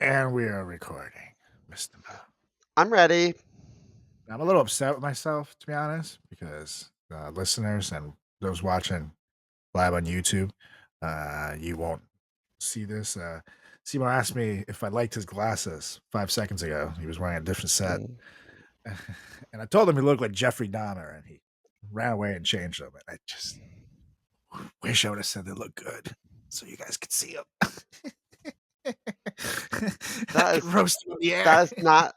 And we are recording, Mr. Mo. I'm ready. I'm a little upset with myself, to be honest, because listeners and those watching live on YouTube, you won't see this. Simo asked me if I liked his glasses 5 seconds ago. He was wearing a different set. Mm. And I told him he looked like Jeffrey Dahmer, and he ran away and changed them. And I just wish I would have said they look good so you guys could see them. I That could is roast him in the air. that is not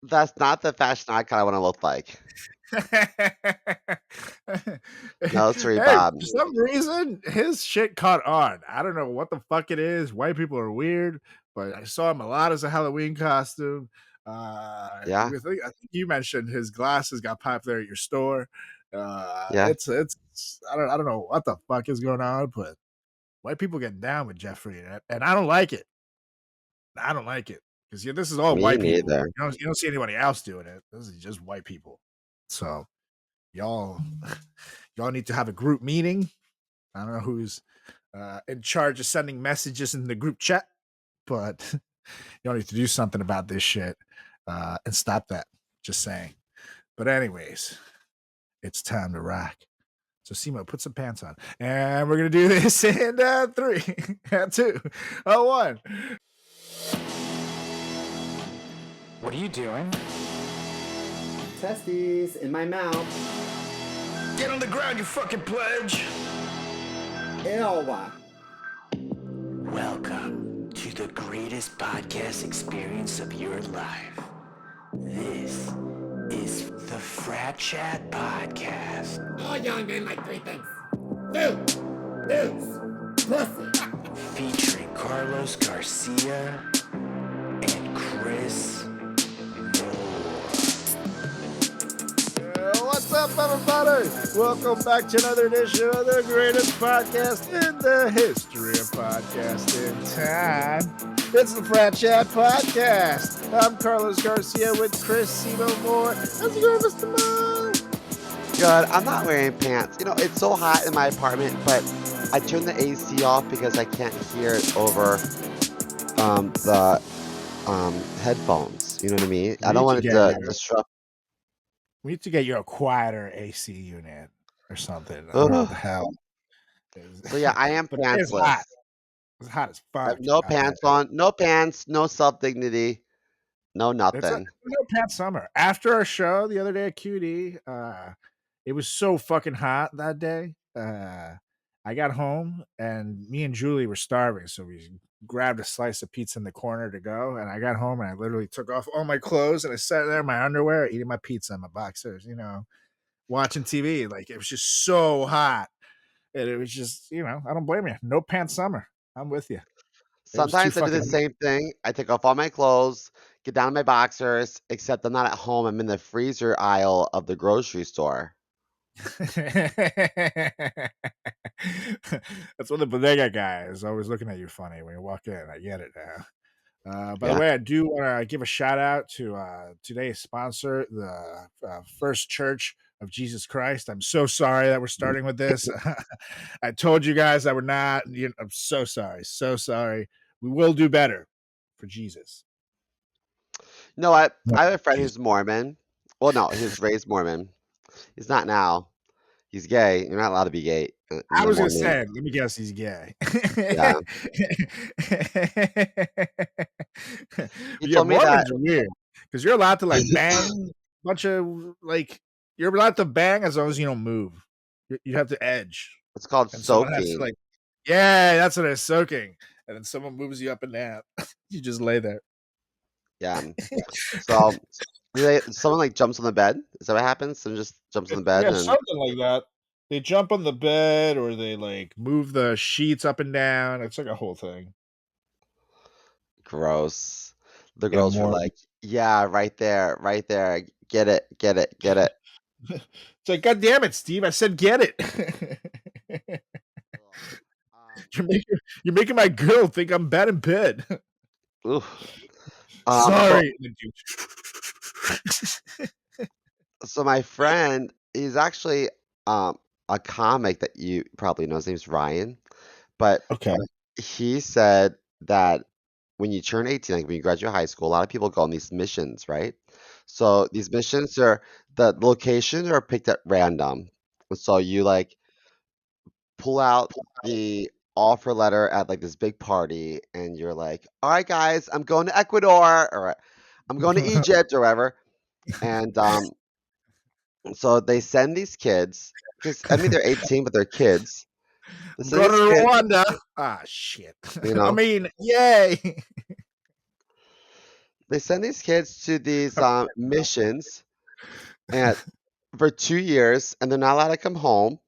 that's not the fashion I kinda wanna look like. No, sorry, Hey, Bob. for some reason, his shit caught on. I don't know what the fuck it is. White people are weird, but I saw him a lot as a Halloween costume. Yeah, I think you mentioned his glasses got popular at your store. yeah. It's I don't know what the fuck is going on, but white people get down with Jeffrey, and I don't like it. I don't like it because this is all Me white people. neither. You don't see anybody else doing it. This is just white people. So y'all y'all need to have a group meeting. I don't know who's in charge of sending messages in the group chat, but y'all need to do something about this shit and stop that. Just saying. But anyways, it's time to rock. So Simo, put some pants on, and we're gonna do this in 3, 2, 1. What are you doing? Testes in my mouth. Get on the ground, you fucking pledge! Ew. Welcome to the greatest podcast experience of your life. This is the FratChat Podcast. All young men like three things: food, booze, pussy. Featuring Carlos Garcia and Chris Moore. What's up, everybody? Welcome back to another edition of the greatest podcast in the history of podcasting time. It's the FratChat Podcast. I'm Carlos Garcia with Chris Simo Moore. How's it going, Mr. Mo? Good. I'm not wearing pants. You know, it's so hot in my apartment, but I turned the AC off because I can't hear it over the headphones. You know what I mean? I don't want it to disrupt. We need to get you a quieter AC unit or something. I don't know what the Ugh. hell. So yeah, I am But it is hot. pantsless. It's hot as I have fuck no out there. pants on, no pants, no self-dignity, no It's a nothing. no pants summer. After our show the other day at QD, it was so fucking hot that day. I got home and me and Julie were starving, so we grabbed a slice of pizza in the corner to go. And I got home and I literally took off all my clothes and I sat there in my underwear, eating my pizza in my boxers, watching TV. Like it was just so hot. And it was just, I don't blame you. No pants summer. I'm with you. It was too Sometimes I do fucking the same thing. I take off all my clothes, get down to my boxers, except I'm not at home. I'm in the freezer aisle of the grocery store. That's what the bodega guy is always looking at you funny when you walk in. I get it now. By the Yeah. way, I do want to give a shout out to today's sponsor, the First Church of Jesus Christ. I'm so sorry that we're starting with this. I told you guys I would not. I'm so sorry. So sorry. We will do better for Jesus. No, No, I have a friend Jesus. who's Mormon. Well, no, he was raised Mormon. He's not now. He's gay. You're not allowed to be gay in I the was gonna Mormon. say, let me guess, he's gay. Yeah. He Yeah, told me that Mormons are weird because you're allowed to like bang a bunch of like you're allowed to bang as long as you don't move. You have to edge, it's called and someone has to soaking. like, yeah, that's what it's soaking, and then someone moves you up and down. You just lay there. Yeah. So someone like jumps on the bed. Is that what happens? Someone just jumps on the bed Yeah, and something like that. They jump on the bed or they like move the sheets up and down. It's like a whole thing. gross. The Yeah, girls were more. like, "Yeah, right there, right there. Get it, get it, get it." It's like, God damn it, Steve! I said, get it. Um, You're making my girl think I'm bad in bed. oof. So Sorry. so my friend, he's actually a comic that you probably know. His name's Ryan, but Okay. he said that when you turn 18, like when you graduate high school, a lot of people go on these missions, right? So these missions are the locations are picked at random. So you like pull out the offer letter at like this big party, and you're like, "All right, guys, I'm going to Ecuador, or I'm going to Egypt, or whatever." And so they send these kids because I mean they're 18, but they're kids. They I'm send going to these kids, Rwanda. Ah, shit. you I know, mean, yay. they send these kids to these missions and for 2 years, and they're not allowed to come home.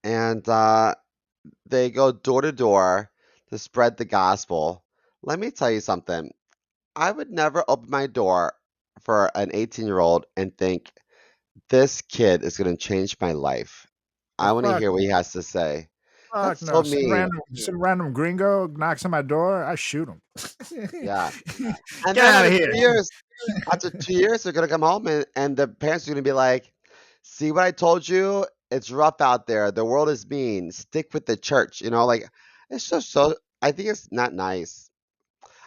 And they go door to door to spread the gospel. Let me tell you something. I would never open my door for an 18-year-old and think this kid is going to change my life. Oh, I want to fuck, hear what he has to say. fuck That's so no. mean. Some random gringo knocks on my door, I shoot him. Yeah. And Get then out of here. after 2 years, they're gonna come home and the parents are gonna be like, "See what I told you? It's rough out there. The world is mean. Stick with the church." Like it's just so. I think it's not nice.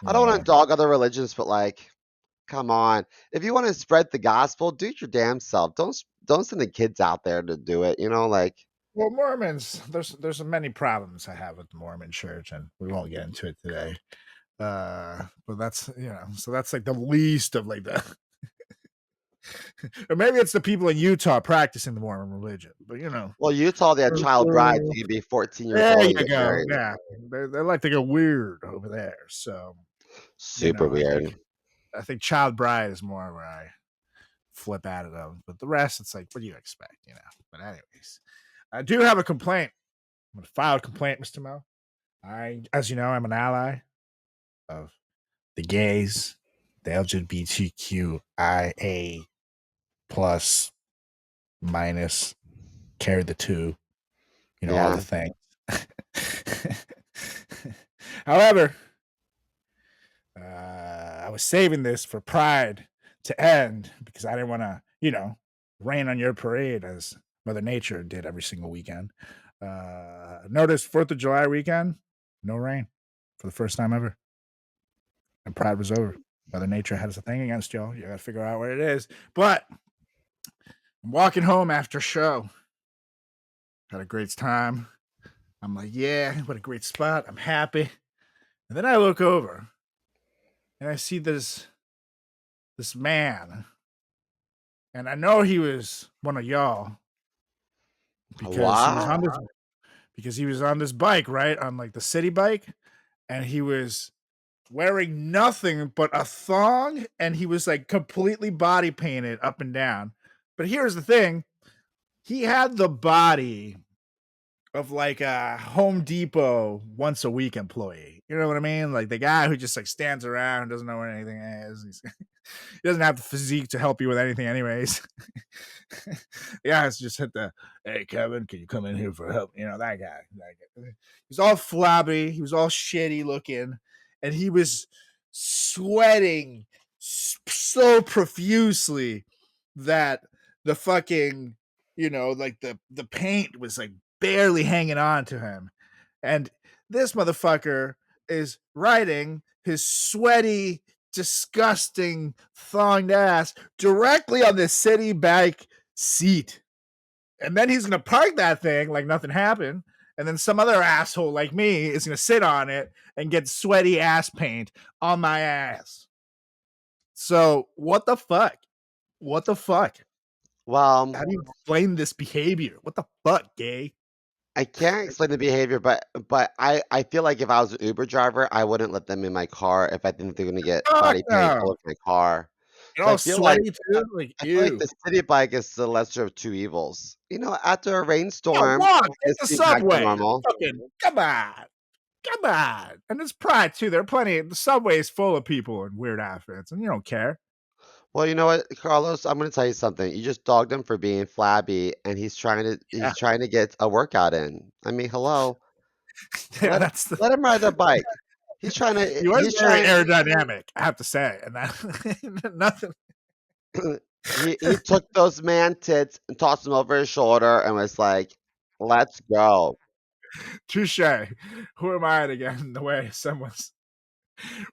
I don't want Yeah. to dog other religions, but like, come on. If you want to spread the gospel, do it your damn self. Don't send the kids out there to do it. Like. Well, Mormons, there's many problems I have with the Mormon church, and we won't get into it today. But that's so that's like the least of like the or maybe it's the people in Utah practicing the Mormon religion, but Well, Utah, they had child brides. You could be 14 years there old you and get go. married. Yeah, they like to go weird over there. So Super weird. I think child bride is more where I flip out of them, but the rest it's like, what do you expect? But anyways, I do have a complaint. I'm gonna file a complaint, Mr. Mo. As you know, I'm an ally of the gays, the LGBTQIA plus minus carry the two, all the things. However, I was saving this for Pride to end because I didn't want to, rain on your parade as Mother Nature did every single weekend. Notice 4th of July weekend, no rain for the first time ever. And Pride was over. Mother Nature has a thing against y'all. You got to figure out what it is. But I'm walking home after show. Had a great time. I'm like, yeah, what a great spot. I'm happy. And then I look over and I see this man. And I know he was one of y'all because he was on this bike, right? On like the city bike. And he was wearing nothing but a thong, and he was like completely body painted up and down. But here's the thing. He had the body of like a Home Depot once a week employee. You know what I mean? Like the guy who just like stands around, doesn't know what anything is. He doesn't have the physique to help you with anything anyways. Yeah, it's just hit the, hey, Kevin, can you come in here for help? That guy. He was all flabby. He was all shitty looking. And he was sweating so profusely that the fucking, like the paint was like barely hanging on to him. And this motherfucker is riding his sweaty, disgusting, thonged ass directly on the city bike seat. And then he's going to park that thing like nothing happened. And then some other asshole like me is going to sit on it and get sweaty ass paint on my ass. So what the fuck? What the fuck? Well, how do you explain this behavior? What the fuck, gay? I can't explain the behavior, but I feel like if I was an Uber driver, I wouldn't let them in my car if I think they're gonna get body paint all over my car. You're So all sweaty too? Like, I feel like ew. the city bike is the lesser of two evils. After a Yeah, rainstorm, walk. It's it's the back to subway. normal. Fucking, come on. Come on. And it's Pride too. There are plenty. The subway is full of people in weird outfits, and you don't care. Well, you know what, Carlos? I'm gonna tell you something. You just dogged him for being flabby, and he's trying to get a workout in. I mean, hello. Yeah, Let him ride the bike. He's trying to. He was He's very trying. aerodynamic, I have to say, and that nothing. He took those man tits and tossed them over his shoulder and was like, "Let's go." Touche. Who am I to get in the way of someone's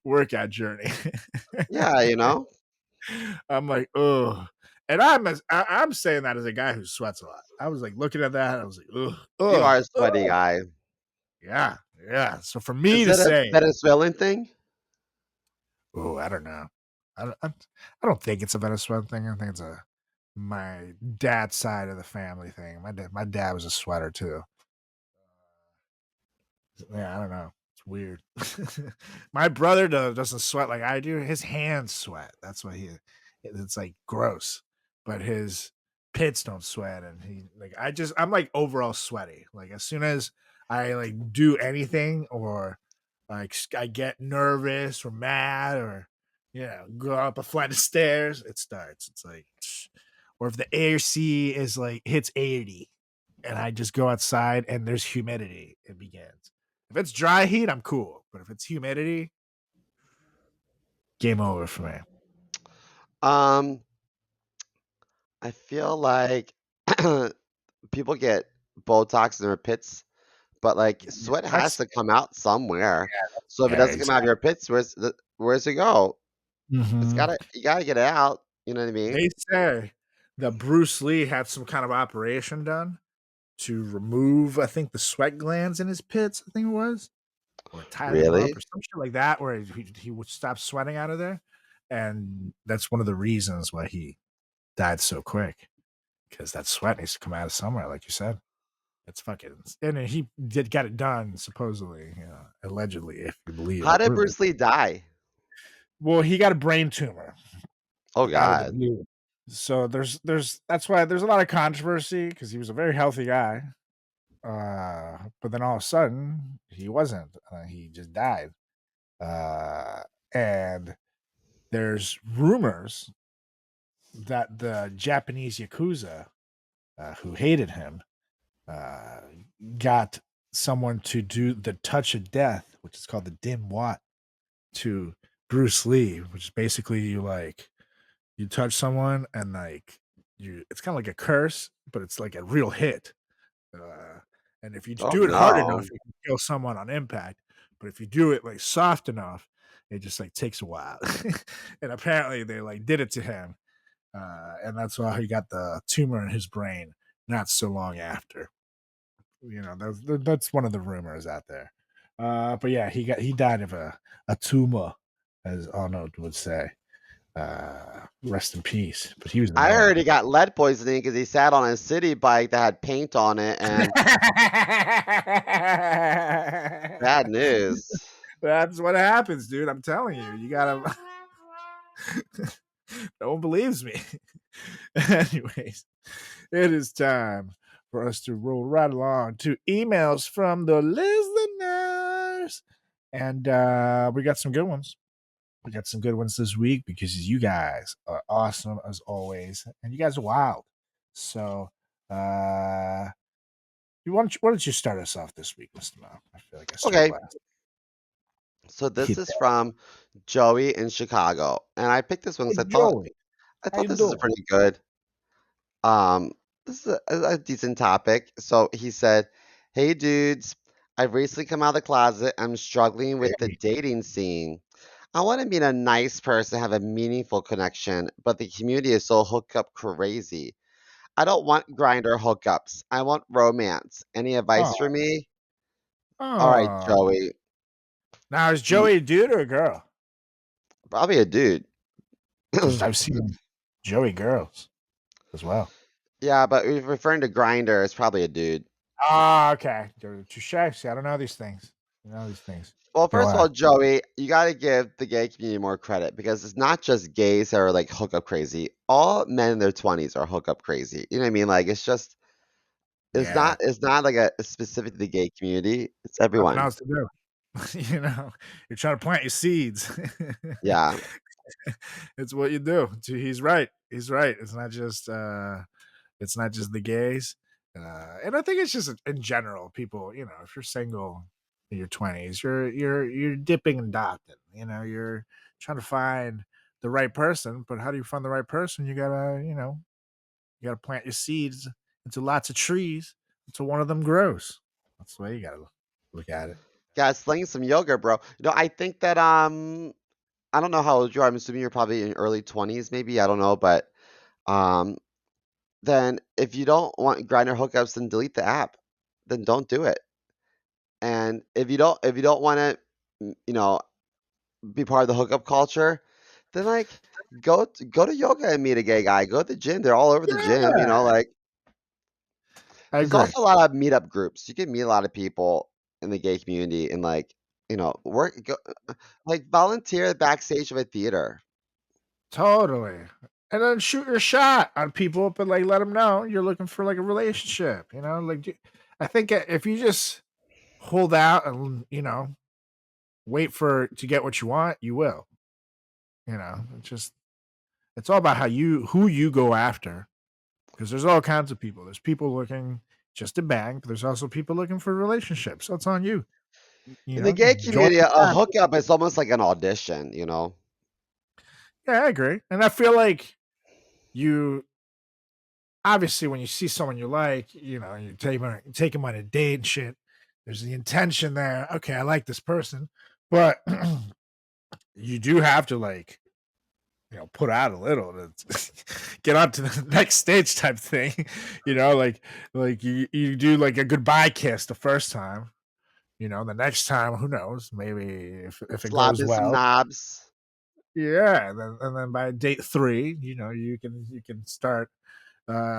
workout journey. Yeah, you know? I'm like, oh, and I'm saying that as a guy who sweats a lot. I was like looking at that, I was like, ugh, You ugh, are a sweaty ugh. guy. Yeah, yeah. So for me Is to it a say, Venezuelan thing? oh, I don't know. I don't think it's a Venezuelan thing. I think it's a my dad's side of the family thing. My dad was a sweater too. Yeah, I don't know. It's weird. My brother doesn't sweat like I do. His hands sweat. That's why it's like gross. But his pits don't sweat, and I'm like overall sweaty. Like as soon as I like do anything or like I get nervous or mad or go up a flight of stairs, it starts. It's like, or if the AC is like hits 80 and I just go outside and there's humidity, it begins. If it's dry heat, I'm cool. But if it's humidity, game over for me. Um, I feel like people get Botox in their pits, but like sweat has That's to come out somewhere. So if it yeah, doesn't come out of exactly. your pits, where's it go? Mhm. You gotta get it out. You know what I mean? They say that Bruce Lee had some kind of operation done to remove, I think, the sweat glands in his pits, I think it was, or tie them up Really? or some shit like that, where he would stop sweating out of there. And that's one of the reasons why he died so quick, because that sweat needs to come out of somewhere, like you said. It's fucking, and he did get it done, supposedly, allegedly, if you believe How the did rumors. Bruce Lee die? Well, he got a brain tumor Oh out of the God. blue. So there's that's why there's a lot of controversy because he was a very healthy guy. But then all of a sudden he wasn't. He just died. Uh, and there's rumors that the Japanese yakuza who hated him uh, got someone to do the touch of death, which is called the dim wat, to Bruce Lee, which is basically you touch someone and like it's kind of like a curse, but it's like a real hit. Uh, and if you Oh do it hard enough, no. you can kill someone on impact. But if you do it like soft enough, it just like takes a while. And apparently they like did it to him, and that's why he got the tumor in his brain not so long after. That's one of the rumors out there. But yeah, he died of a tumor, as Arnold would say. Rest in peace. But he was the I man. heard he got lead poisoning because he sat on a city bike that had paint on it, and bad news. That's what happens, dude. I'm telling you. You gotta. No one believes me. Anyways, it is time for us to roll right along to emails from the listeners. And we got some good ones. We got some good ones this week because you guys are awesome as always. And you guys are wild. So why don't you start us off this week, Mr. Mo? I feel like I started Okay, last. so this Hit is that. from Joey in Chicago, and I picked this one Hey because Joey, I how thought you this is doing? pretty good. This is a decent topic. So he said, "Hey dudes, I've recently come out of the closet. I'm struggling with the Hey. dating scene. I want to meet a nice person, have a meaningful connection, but the community is so hookup crazy. I don't want grinder hookups. I want romance. Any advice for Oh, me?" All right, oh. Joey. Now is You Joey a dude or a girl? probably a dude. Because I've seen Joey girls as well. Yeah, but if referring to grinder, it's probably a dude. Ah, okay. Touche. See, I don't know these things. I know these things. Well, Go first of on. all, Joey, you got to give the gay community more credit because it's not just gays that are like hookup crazy. All men in their 20s are hookup crazy. You know what I mean? Like Yeah. it's not like a specific to the gay community. It's Nothing everyone. else to do. You're trying to plant your seeds. Yeah. It's what you do. He's right. He's right. It's not just the gays. And I think it's just in general, people, if you're single in your 20s, you're dipping and dotting. You're trying to find the right person, but how do you find the right person? You gotta plant your seeds into lots of trees until one of them grows. That's the way you gotta look at it. Gotta sling some yoga, bro. I think that I don't know how old you are. I'm assuming you're probably in your early 20s, maybe. I don't know, but um, then if you don't want grinder hookups, then delete the app. Then don't do it. And if you don't want to, you know, be part of the hookup culture, then like go to yoga and meet a gay guy. Go to the gym. They're all over the gym. Yeah, Like I there's agree. also a lot of meetup groups. You can meet a lot of people in the gay community and like like volunteer backstage of a theater. Totally. And then shoot your shot on people, but like let them know you're looking for like a relationship. I think if you just hold out and wait for to get what you want, you will. It's all about who you go after, because there's all kinds of people. There's people looking just to bang, but there's also people looking for relationships. So it's on you. In the gay Join community, the a family. hookup is almost like an audition. Yeah, I agree, and I feel like you obviously when you see someone you like, you take them on a date and shit. There's the intention there. Okay, I like this person, but you do have to like put out a little to get on to the next stage type thing. Like you do like a goodbye kiss the first time. The next time, who knows? Maybe if it goes Slopping some well, knobs. yeah. And then by date 3, you can start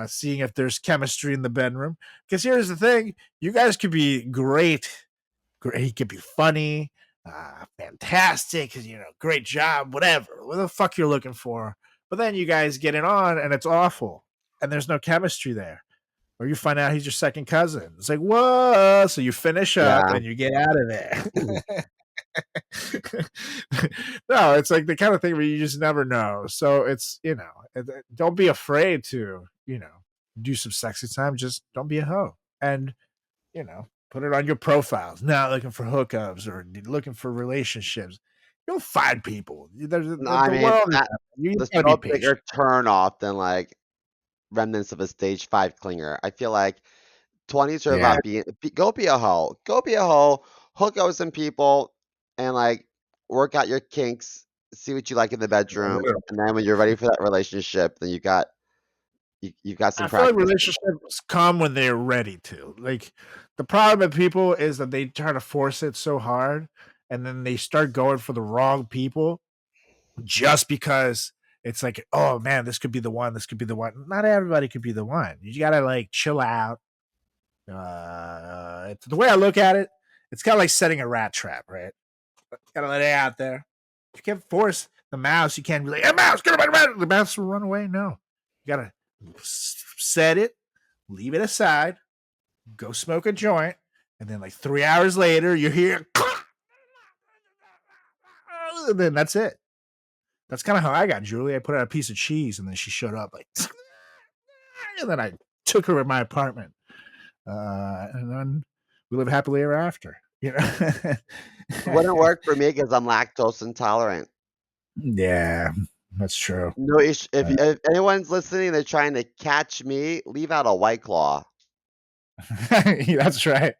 seeing if there's chemistry in the bedroom. Because here's the thing: you guys could be great. He could be funny, fantastic, great job, whatever the fuck you're looking for. But then you guys get it on, and it's awful, and there's no chemistry there. Or you find out he's your second cousin. It's like, whoa! So you finish up Yeah. and you get out of there. No, it's like the kind of thing where you just never know. So it's don't be afraid to do some sexy time. Just don't be a hoe, and put it on your profiles. Not looking for hookups or looking for relationships. You'll find people. No, The, I the mean world is. that You there's gotta be no patient. bigger turn off than like remnants of a stage 5 clinger. I feel like 20s are Yeah, about go be a hoe. Go be a hoe, hook up with some people and like work out your kinks, see what you like in the bedroom, and then when you're ready for that relationship, then you've got some I feel like practice. relationships come when they're ready to. Like the problem with people is that they try to force it so hard, and then they start going for the wrong people just because it's like, oh man, this could be the one. This could be the one. Not everybody could be the one. You gotta like chill out. The way I look at it, it's kind of like setting a rat trap, right? Gotta let it out there. You can't force the mouse. You can't be like, hey, mouse, get away, the mouse will run away. No, you gotta set it, leave it aside, go smoke a joint, and then like 3 hours later, you hear, and then that's it. That's kind of how I got Julie. I put out a piece of cheese, and then she showed up like, and then I took her in my apartment, and then we live happily ever after. It wouldn't work for me because I'm lactose intolerant. Yeah, that's true. No issue. If anyone's listening, they're trying to catch me, leave out a White Claw. That's right.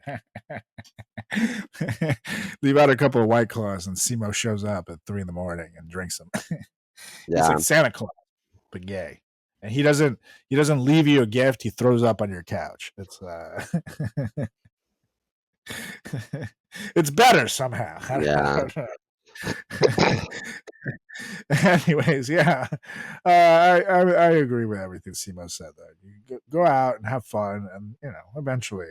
Leave out a couple of White Claws, and Simo shows up at 3 a.m. and drinks them. He's Yeah. like Santa Claus, but gay, and he doesn't leave you a gift. He throws up on your couch. It's better somehow. I Yeah. don't know. Anyways, yeah, I agree with everything Simo said. Though you go out and have fun, and eventually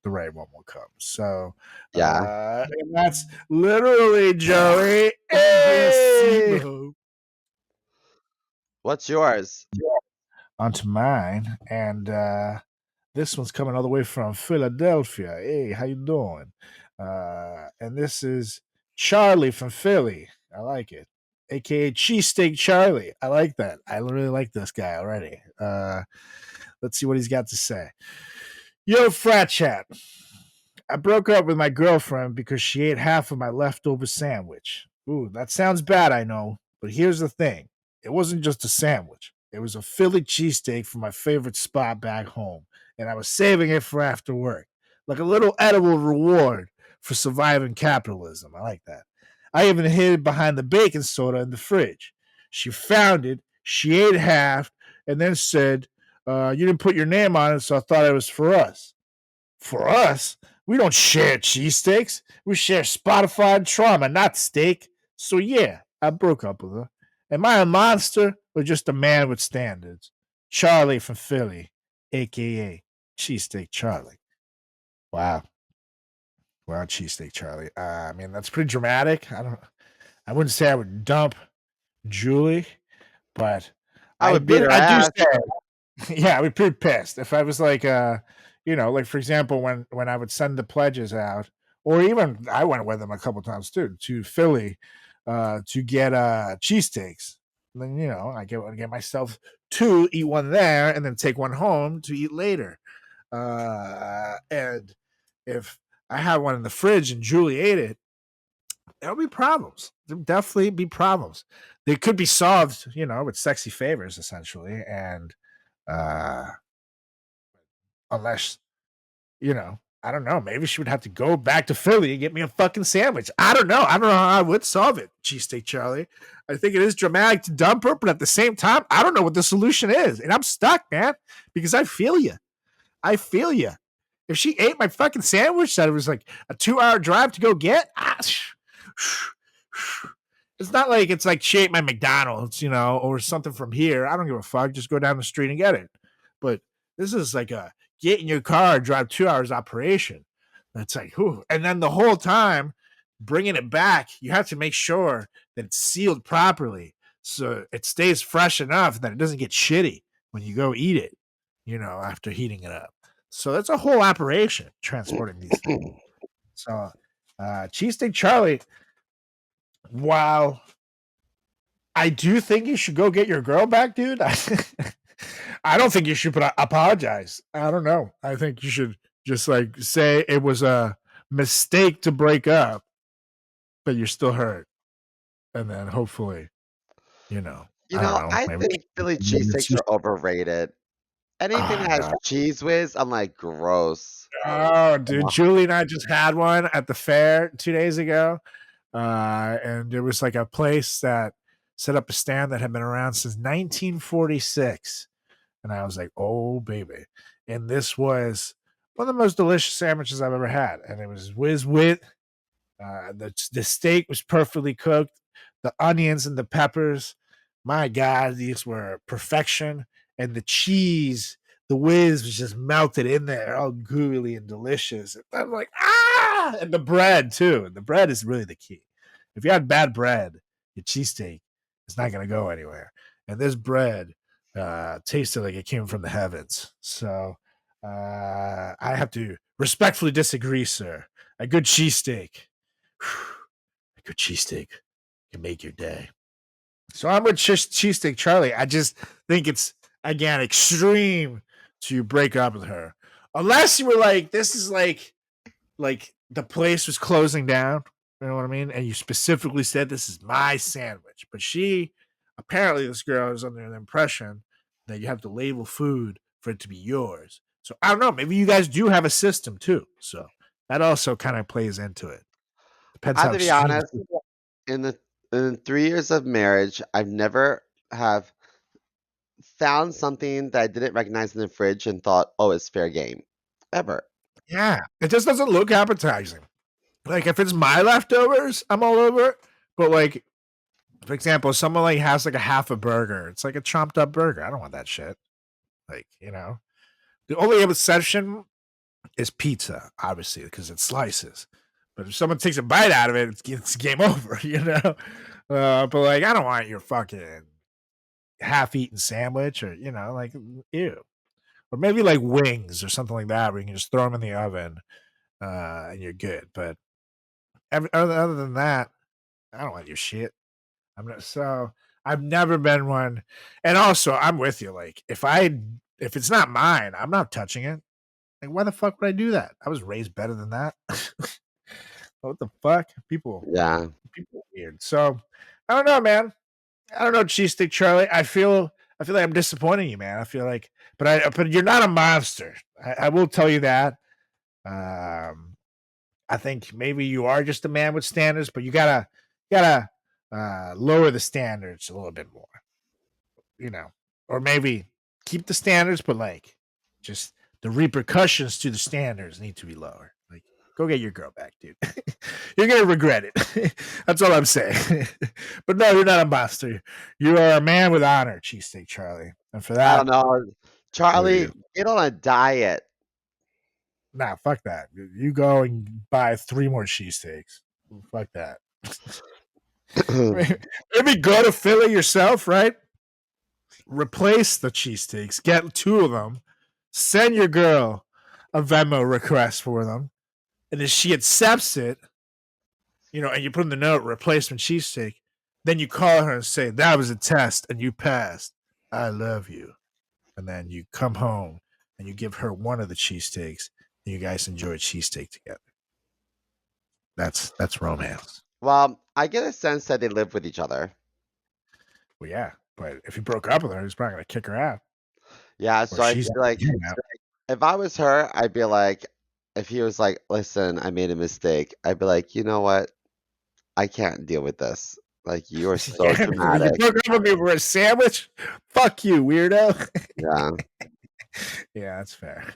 the right one will come. So, Yeah. and that's literally Joey. Hey! Simo. What's yours? Onto mine, and this one's coming all the way from Philadelphia. Hey, how you doing? And this is Charlie from Philly. I like it. AKA Cheesesteak Charlie. I like that. I really like this guy already. Let's see what he's got to say. Yo, frat chat. I broke up with my girlfriend because she ate half of my leftover sandwich. Ooh, that sounds bad, I know. But here's the thing. It wasn't just a sandwich. It was a Philly cheesesteak from my favorite spot back home. And I was saving it for after work. Like a little edible reward for surviving capitalism. I like that. I even hid behind the baking soda in the fridge. She found it. She ate half and then said, you didn't put your name on it, so I thought it was for us. For us? We don't share cheesesteaks. We share Spotify and trauma, not steak. So yeah, I broke up with her. Am I a monster or just a man with standards? Charlie from Philly, aka Cheesesteak Charlie. Wow. Wow, Cheesesteak Charlie. I mean, that's pretty dramatic. I wouldn't say I would dump Julie, but I would beat her I do ass. say, yeah, I'd be pretty pissed if I was like, like for example, when I would send the pledges out, or even I went with them a couple times too to Philly, to get cheesesteaks. Then I get myself two, eat one there, and then take one home to eat later. And if I had one in the fridge and Julie ate it, there'll be problems. There'll definitely be problems. They could be solved, with sexy favors, essentially. And unless, I don't know, maybe she would have to go back to Philly and get me a fucking sandwich. I don't know. I don't know how I would solve it, Cheesesteak Charlie. I think it is dramatic to dump her, but at the same time, I don't know what the solution is. And I'm stuck, man, because I feel you. If she ate my fucking sandwich that it was like a 2-hour drive to go get, it's not like it's like she ate my McDonald's, or something from here. I don't give a fuck. Just go down the street and get it. But this is like a get in your car, drive 2 hours operation. That's like, whew. And then the whole time bringing it back, you have to make sure that it's sealed properly so it stays fresh enough that it doesn't get shitty when you go eat it, after heating it up. So that's a whole operation transporting these things. So, Cheesesteak Charlie, while I do think you should go get your girl back, dude, I don't think you should apologize. I don't know. I think you should just like say it was a mistake to break up, but you're still hurt. And then hopefully, I don't know. I think Philly cheesesteaks are overrated. Anything that has cheese whiz, I'm like, gross. Oh, dude, Julie and I just had one at the fair 2 days ago. And there was like a place that set up a stand that had been around since 1946. And I was like, oh, baby. And this was one of the most delicious sandwiches I've ever had. And it was whiz wit. The steak was perfectly cooked. The onions and the peppers, my God, these were perfection. And the cheese, the whiz was just melted in there, all gooey and delicious. And I'm like, ah! And the bread, too. And the bread is really the key. If you had bad bread, your cheesesteak is not going to go anywhere. And this bread tasted like it came from the heavens. So I have to respectfully disagree, sir. A good cheesesteak can make your day. So I'm with Cheesesteak Charlie. I just think it's, again, extreme to break up with her. Unless you were like, this is like the place was closing down. You know what I mean? And you specifically said, this is my sandwich. But apparently this girl is under the impression that you have to label food for it to be yours. So I don't know. Maybe you guys do have a system too. So that also kind of plays into it. Depends I how have to be honest, in 3 years of marriage, I've never have found something that I didn't recognize in the fridge and thought, oh, it's fair game. Ever. Yeah. It just doesn't look appetizing. Like if it's my leftovers, I'm all over it. But like, for example, someone like has like a half a burger. It's like a chomped up burger. I don't want that shit. Like, the only exception is pizza, obviously, because it slices. But if someone takes a bite out of it, it's game over, But like, I don't want your fucking half-eaten sandwich or, like, ew. Or maybe like wings or something like that where you can just throw them in the oven and you're good. But other than that, I don't want your shit. I've never been one. And also, I'm with you. Like, if it's not mine, I'm not touching it. Like, why the fuck would I do that? I was raised better than that. What the fuck? People are weird. So I don't know, man. I don't know, Cheesesteak Charlie. I feel like I'm disappointing you, man. I feel like, but you're not a monster. I will tell you that. I think maybe you are just a man with standards, but you gotta lower the standards a little bit more, or maybe keep the standards, but like just the repercussions to the standards need to be lower. Like, go get your girl back, dude. You're gonna regret it. That's all I'm saying. But no, you're not a monster. You are a man with honor, cheesesteak Charlie. And for I that, don't know. Charlie, you. get on a diet. Nah, fuck that. You go and buy 3 more cheesesteaks. Fuck that. Maybe go to Philly yourself, right? Replace the cheesesteaks, get 2 of them, send your girl a Venmo request for them, and if she accepts it, and you put in the note replacement cheesesteak, then you call her and say, that was a test and you passed. I love you. And then you come home and you give her one of the cheesesteaks and you guys enjoy a cheesesteak together. That's romance. Well, I get a sense that they live with each other. Well, yeah, but if you broke up with her, he's probably gonna kick her out. Yeah, Or so I she's feel like out. if I was her, I'd be like, if he was like, listen, I made a mistake, I'd be like, you know what? I can't deal with this. Like, you are so You dramatic. broke up with me for a sandwich? Fuck you, weirdo. Yeah. Yeah, that's fair.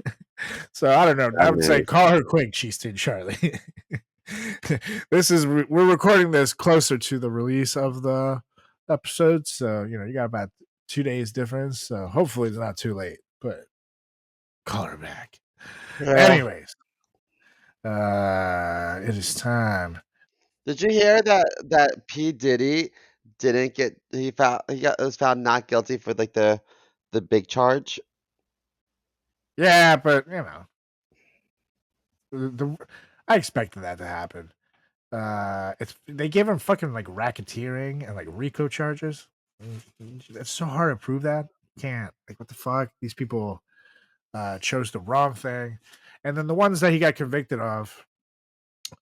So I don't know. I would say call her quick, cheesesteak Charlie. We're recording this closer to the release of the episode, so you got about 2 days difference. So hopefully it's not too late. But call her back. Yeah. Anyways, it is time. Did you hear that P. Diddy didn't get was found not guilty for like the big charge? Yeah, but I expected that to happen. They gave him fucking like racketeering and like RICO charges. It's so hard to prove that. You can't. Like, what the fuck? These people chose the wrong thing. And then the ones that he got convicted of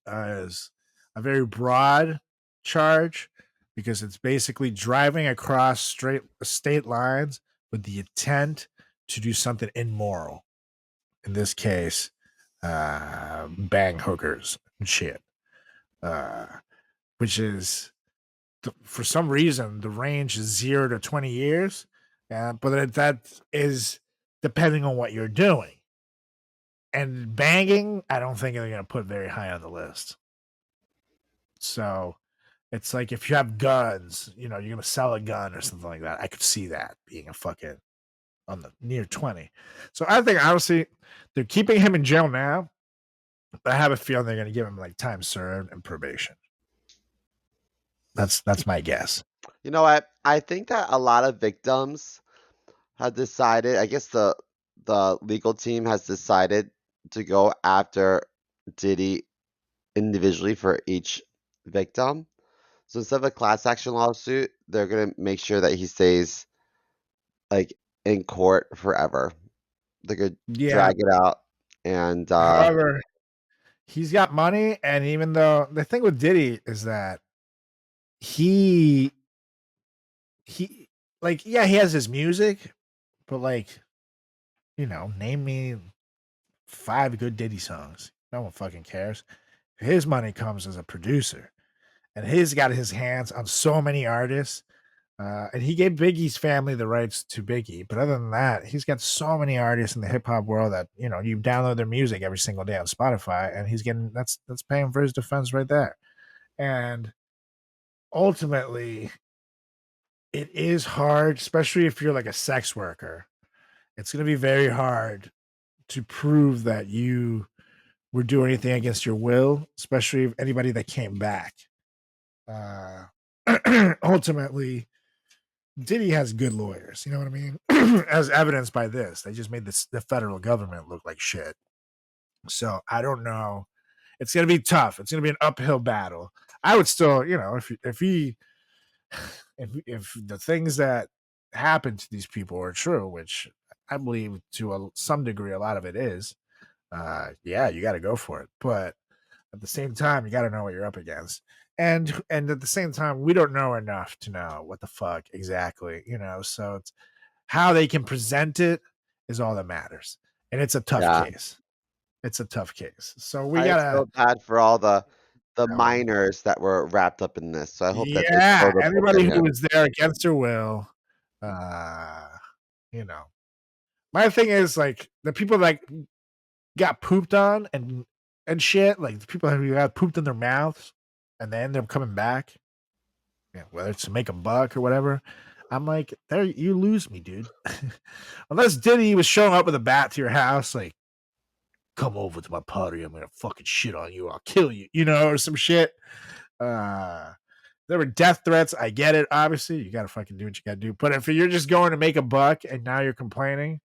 is a very broad charge because it's basically driving across state lines with the intent to do something immoral. In this case, bang hookers and shit. Which is, for some reason, the range is 0 to 20 years. But that is depending on what you're doing. And banging, I don't think they're going to put very high on the list. So it's like if you have guns, you're going to sell a gun or something like that. I could see that being a fucking on the near 20. So I think, honestly, they're keeping him in jail now. But I have a feeling they're going to give him like time served and probation. That's my guess. You know what? I think that a lot of victims have decided, I guess the legal team has decided to go after Diddy individually for each victim. So instead of a class action lawsuit, they're going to make sure that he stays like in court forever. They're going to drag it out. And however, he's got money, and even though the thing with Diddy is that he like, yeah, he has his music, but like, name me 5 good Diddy songs. No one fucking cares. His money comes as a producer, and he's got his hands on so many artists. And he gave Biggie's family the rights to Biggie, but other than that, he's got so many artists in the hip hop world that you download their music every single day on Spotify, and he's getting that's paying for his defense right there. And ultimately, it is hard, especially if you're like a sex worker. It's going to be very hard to prove that you were doing anything against your will, especially if anybody that came back. Ultimately, Diddy has good lawyers, you know what I mean? As evidenced by this, they just made the federal government look like shit. So I don't know. It's going to be tough. It's going to be an uphill battle. I would still, if the things that happen to these people are true, which I believe to some degree, a lot of it is, yeah, you got to go for it. But at the same time, you got to know what you're up against. And at the same time, we don't know enough to know what the fuck exactly, so it's how they can present it is all that matters. And it's a tough case. it's a tough case. So we I gotta, feel bad for all the you know, minors that were wrapped up in this. So I hope that they yeah, throw the book at anybody who him. was there against their will, uh, you know. My thing is like the people that got pooped on and shit, like the people who got pooped in their mouths and they end up coming back, whether it's to make a buck or whatever. I'm like, there you lose me, dude. Unless Diddy was showing up with a bat to your house, like, come over to my party, I'm gonna fucking shit on you, I'll kill you, or some shit. There were death threats. I get it. Obviously, you gotta fucking do what you gotta do. But if you're just going to make a buck and now you're complaining,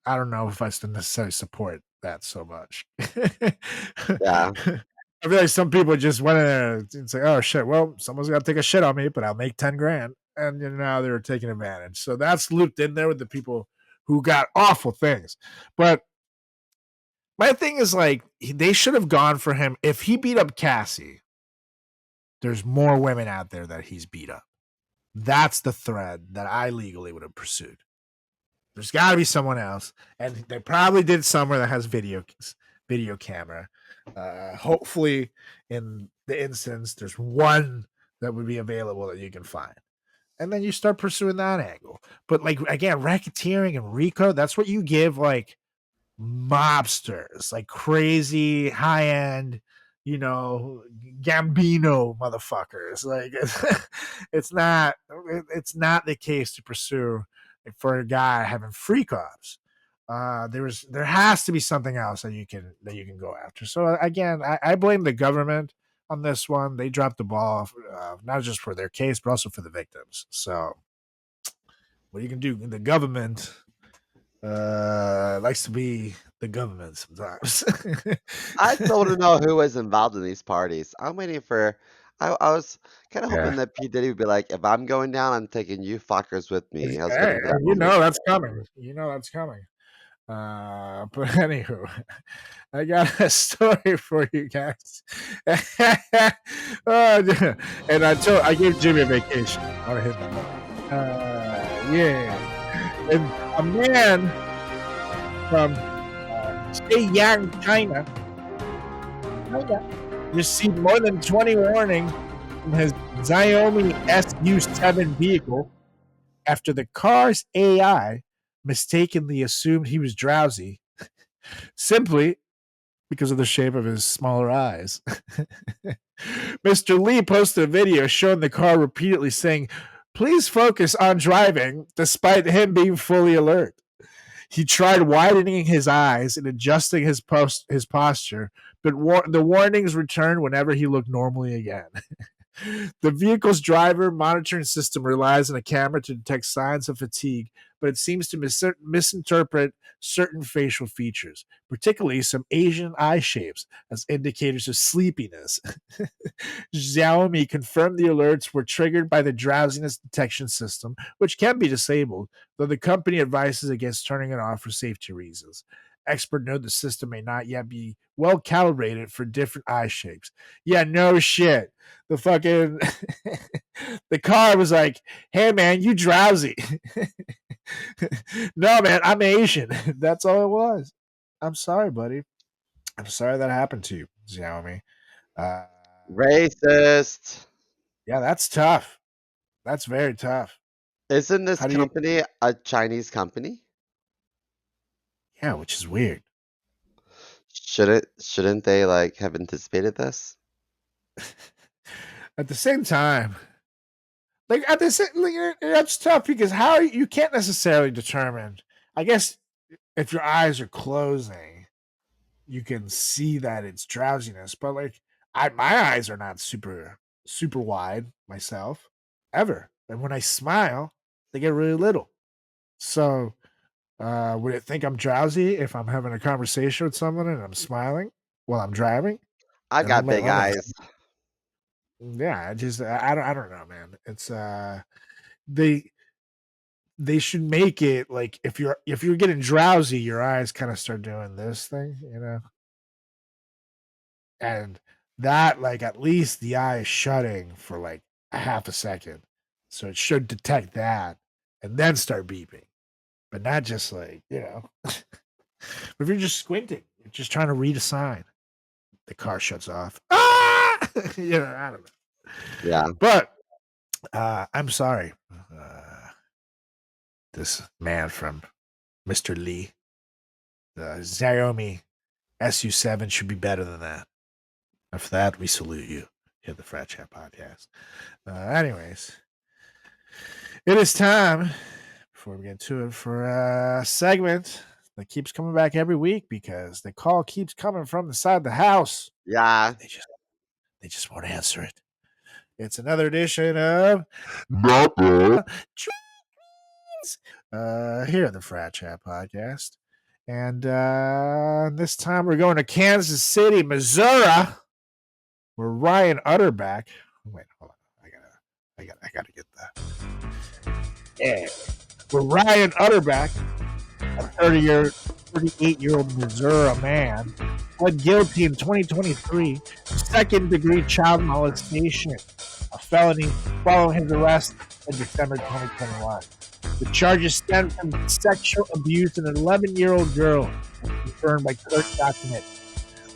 I don't know if I still necessarily support that so much. Yeah. I feel like some people just went in there and say, "Oh shit, well, someone's got to take a shit on me, but I'll make 10 grand," and now they're taking advantage. So that's looped in there with the people who got awful things. But my thing is like they should have gone for him if he beat up Cassie. There's more women out there that he's beat up. That's the thread that I legally would have pursued. There's got to be someone else, and they probably did somewhere that has video camera. Hopefully, in the instance, there's one that would be available that you can find, and then you start pursuing that angle. But like again, racketeering and RICO, that's what you give like mobsters, like crazy high end, Gambino motherfuckers. Like it's not the case to pursue for a guy having free cops. There has to be something else that you can go after. So again, I blame the government on this one. They dropped the ball, not just for their case, but also for the victims. So what you can do, the government likes to be the government sometimes. I still want to know who was involved in these parties. I'm waiting for. I was kind of hoping Yeah. that P Diddy would be like, if I'm going down, I'm taking you fuckers with me. I was Hey, waiting for that moment. that's coming. That's coming. But anywho, I got a story for you guys. Oh, and I gave Jimmy a vacation. I hit him up. Yeah. And a man from Shenyang, China, received more than 20 warnings from his Xiaomi SU7 vehicle after the car's AI mistakenly assumed he was drowsy simply because of the shape of his smaller eyes. Mr. Lee posted a video showing the car repeatedly saying, "Please focus on driving," despite him being fully alert. He tried widening his eyes and adjusting his posture, but the warnings returned whenever he looked normally again. The vehicle's driver monitoring system relies on a camera to detect signs of fatigue, but it seems to misinterpret certain facial features, particularly some Asian eye shapes, as indicators of sleepiness. Xiaomi confirmed the alerts were triggered by the drowsiness detection system, which can be disabled, though the company advises against turning it off for safety reasons. Expert note the system may not yet be well calibrated for different eye shapes. Yeah, no shit. The fucking the car was like, "Hey man, you drowsy." No man, I'm Asian. That's all it was. I'm sorry, buddy. I'm sorry that happened to you, Xiaomi. Racist. Yeah, that's tough. That's very tough. Isn't this How do you? company a Chinese company? Yeah, which is weird. Shouldn't they like have anticipated this? At the same time, like that's tough because you can't necessarily determine. I guess if your eyes are closing, you can see that it's drowsiness. But like, my eyes are not super wide myself ever, and when I smile, they get really little. So, would it think I'm drowsy if I'm having a conversation with someone and I'm smiling while I'm driving? I And I'm got like, big oh, eyes. yeah, I don't know, man. It's they they should make it like if you're getting drowsy, your eyes kind of start doing this thing, and that like at least the eye is shutting for like a half a second, so it should detect that and then start beeping, but not just like but if you're just squinting, You're just trying to read a sign. The car shuts off. Ah! You know, I don't know. Yeah. But I'm sorry. This man from Mr. Lee, the Xiaomi SU7 should be better than that. And for that, we salute you here at the FratChat Podcast. Anyways, it is time, before we get to it, for a segment that keeps coming back every week because the call keeps coming from the side of the house. Yeah. They just won't answer it. It's another edition of here at the FratChat Podcast. And this time we're going to Kansas City, Missouri, where Ryan Utterback. Wait, hold on. I gotta get that. Yeah. Where Ryan Utterback, a 38-year-old Missouri man, pled guilty in 2023 to second-degree child molestation, a felony following his arrest in December 2021. The charges stem from sexual abuse of an 11-year-old girl, confirmed by court documents.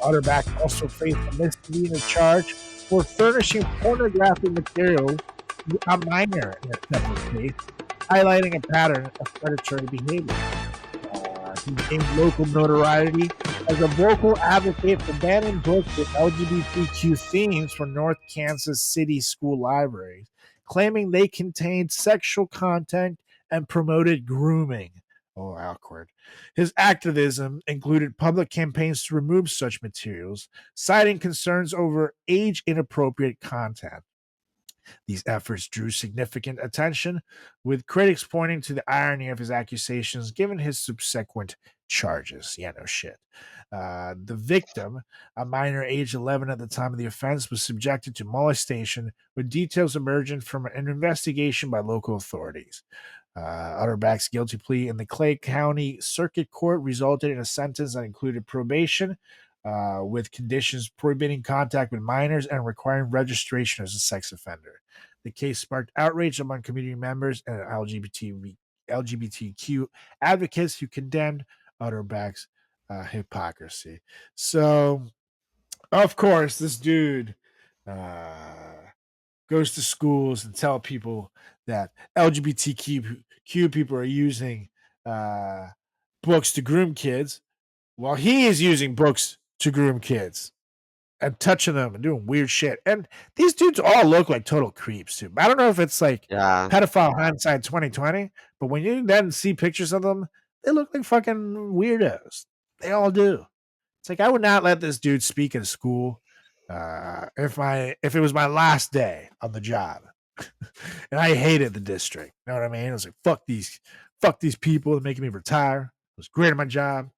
Utterback also faced a misdemeanor charge for furnishing pornographic material to a minor in a separate case, highlighting a pattern of predatory behavior. He gained local notoriety as a vocal advocate for banning books with LGBTQ themes from North Kansas City school libraries, claiming they contained sexual content and promoted grooming. Oh, awkward. His activism included public campaigns to remove such materials, citing concerns over age-inappropriate content. These efforts drew significant attention, with critics pointing to the irony of his accusations given his subsequent charges. Yeah, no shit. The victim, a minor aged 11 at the time of the offense, was subjected to molestation, with details emerging from an investigation by local authorities. Utterback's guilty plea in the Clay County Circuit Court resulted in a sentence that included probation, with conditions prohibiting contact with minors and requiring registration as a sex offender. The case sparked outrage among community members and LGBTQ advocates who condemned Utterback's hypocrisy. So, of course, this dude goes to schools and tell people that LGBTQ people are using books to groom kids, while he is using books to groom kids and touching them and doing weird shit. And these dudes all look like total creeps too. I don't know if it's like pedophile hindsight 2020, but when you then see pictures of them, they look like fucking weirdos. They all do. It's like I would not let this dude speak in school if it was my last day on the job. And I hated the district. You know what I mean? I was like, fuck these people that making me retire. I was great at my job.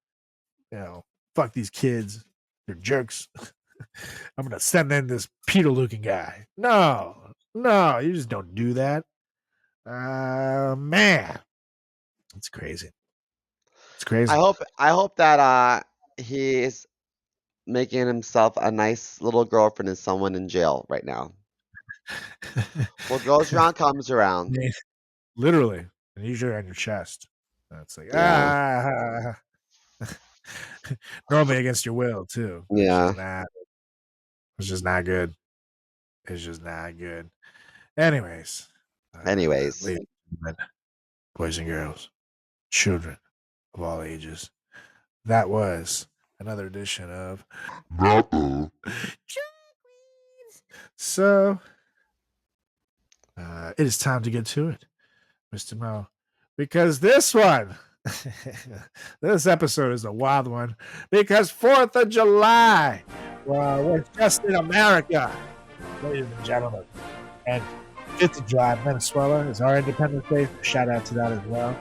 You know, fuck these kids. They're jerks. I'm gonna send in this Peter looking guy. No, you just don't do that. Man. It's crazy. It's crazy. I hope that he's making himself a nice little girlfriend and someone in jail right now. What goes around comes around. Literally. And usually on your chest. It's like normally against your will too. Yeah. It's just not good. It's just not good. Anyways. Ladies and gentlemen, boys and girls, children of all ages, that was another edition of So it is time to get to it, Mr. Mo, because this one, this episode is a wild one, because 4th of July, we're just in America, ladies and gentlemen, and 5th of July, Venezuela is our Independence Day. Shout out to that as well.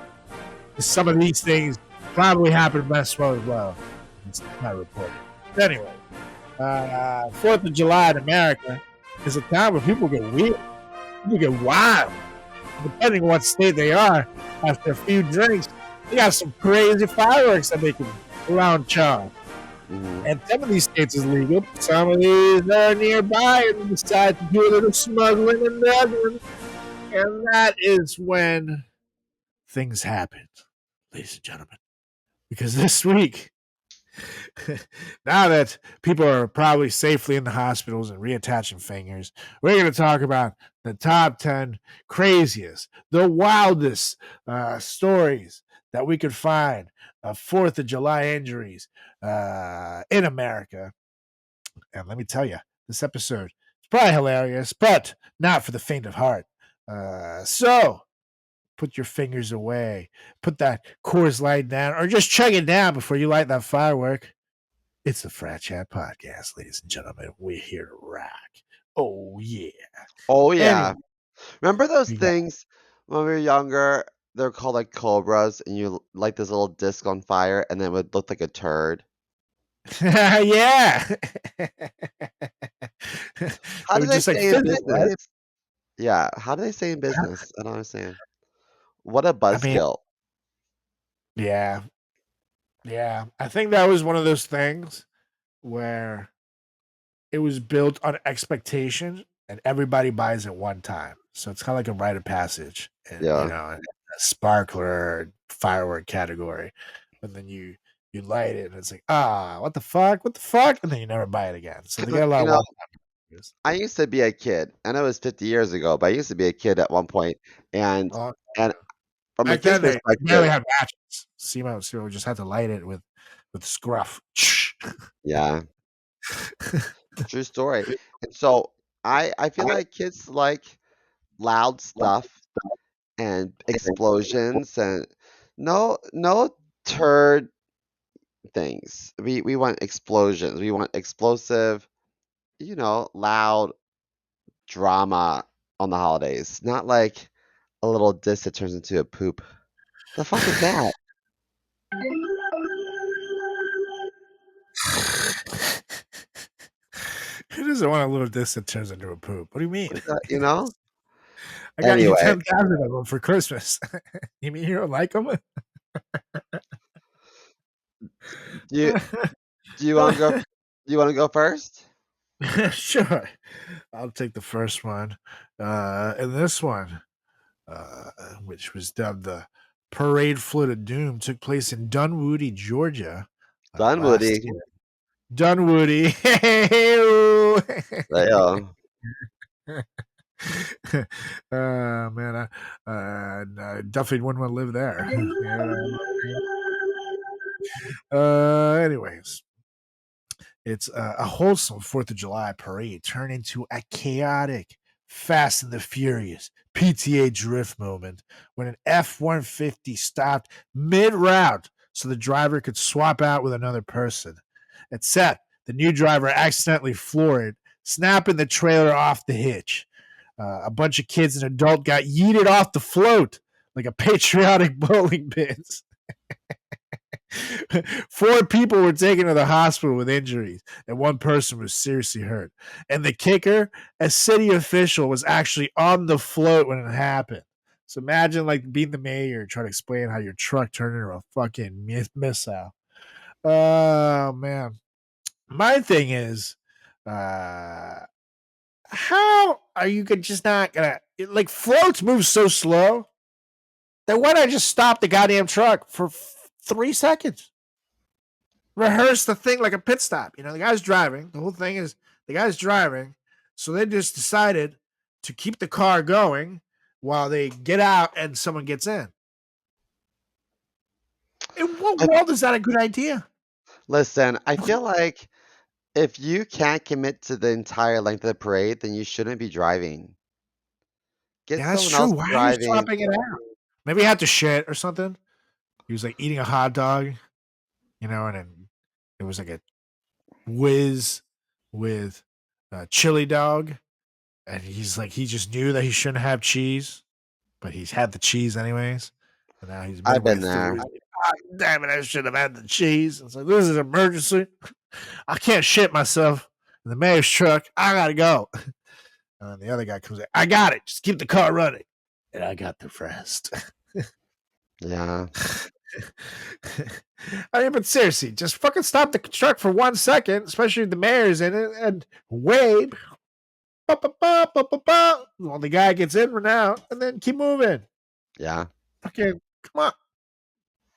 Some of these things probably happened in Venezuela as well. It's not reported. But anyway, 4th of July in America is a time where people get weird. People get wild. Depending on what state they are, after a few drinks, they got some crazy fireworks that they can around town. Mm-hmm. And some of these states is legal. Some of these are nearby and decide to do a little smuggling and drugging. And that is when things happen, ladies and gentlemen. Because this week Now that people are probably safely in the hospitals and reattaching fingers, we're going to talk about the top 10 craziest, the wildest stories that we could find of 4th of July injuries in America. And let me tell you, this episode is probably hilarious, but not for the faint of heart. So put your fingers away, put that Coors Light down, or just chug it down before you light that firework. It's the FratChat Podcast, ladies and gentlemen. We're here to rock. Oh, yeah. Oh yeah. Anyway, Remember those you got- things when we were younger? They're called like cobras, and you light this little disc on fire, and then it would look like a turd. yeah. How It do was they just like stay in fizzle, business? right? Yeah, how do they stay in business? I don't understand. What a I mean, buzzkill. yeah. Yeah. I think that was one of those things where it was built on expectation and everybody buys at one time. So it's kind of like a rite of passage, and Yeah. a sparkler firework category. But then you light it and it's like, what the fuck? What the fuck? And then you never buy it again. So they get a lot You of know, one-time. I used to be a kid. I know it was 50 years ago, but I used to be a kid at one point, and Long and time. from a Back kid's then they perspective, barely had matches. SEMO just had to light it with scruff. yeah, true story. And so I feel like kids like loud stuff and explosions and no turd things. We want explosions. We want explosive, loud drama on the holidays. Not like a little disc that turns into a poop. The fuck is that? Who doesn't want a little disc that turns into a poop? What do you mean? What is that, you know? I got you Anyway, 10,000 of them for Christmas. You mean you don't like them? do you do you want to go? Do you want to go first? Sure. I'll take the first one. And this one, which was dubbed the Parade Float of Doom, took place in Dunwoody, Georgia. Last Dunwoody. year. Dunwoody. Yeah. Man, I definitely wouldn't want to live there. Anyways, it's a wholesome 4th of July parade turned into a chaotic Fast and the Furious PTA drift moment when an F-150 stopped mid-route so the driver could swap out with another person. Except the new driver accidentally floored, snapping the trailer off the hitch. A bunch of kids and adult got yeeted off the float like a patriotic bowling pins. 4 people were taken to the hospital with injuries, and 1 person was seriously hurt. And the kicker, a city official was actually on the float when it happened. So imagine like being the mayor trying to explain how your truck turned into a fucking missile. Oh man. My thing is, how are you just not gonna like floats move so slow? Then why not just stop the goddamn truck for 3 seconds? Rehearse the thing like a pit stop. The guy's driving. The whole thing is the guy's driving. So they just decided to keep the car going while they get out and someone gets in. In what world is that a good idea? Listen, I feel like if you can't commit to the entire length of the parade, then you shouldn't be driving. Get Yeah, that's someone true. else Why are you driving. swapping it out? Maybe he had to shit or something. He was like eating a hot dog, and then it was like a whiz with a chili dog. And he's like, he just knew that he shouldn't have cheese, but he's had the cheese anyways. And now he's I've midway been through. there. He's like, damn it, I should have had the cheese. It's like, this is an emergency. I can't shit myself in the mayor's truck. I gotta go. And then the other guy comes in. I got it. Just keep the car running. And I got the rest. Yeah. I mean, but seriously, just fucking stop the truck for 1 second, especially if the mayor's in it, and wave. Well, the guy gets in and out, and then keep moving. Yeah. Okay, come on.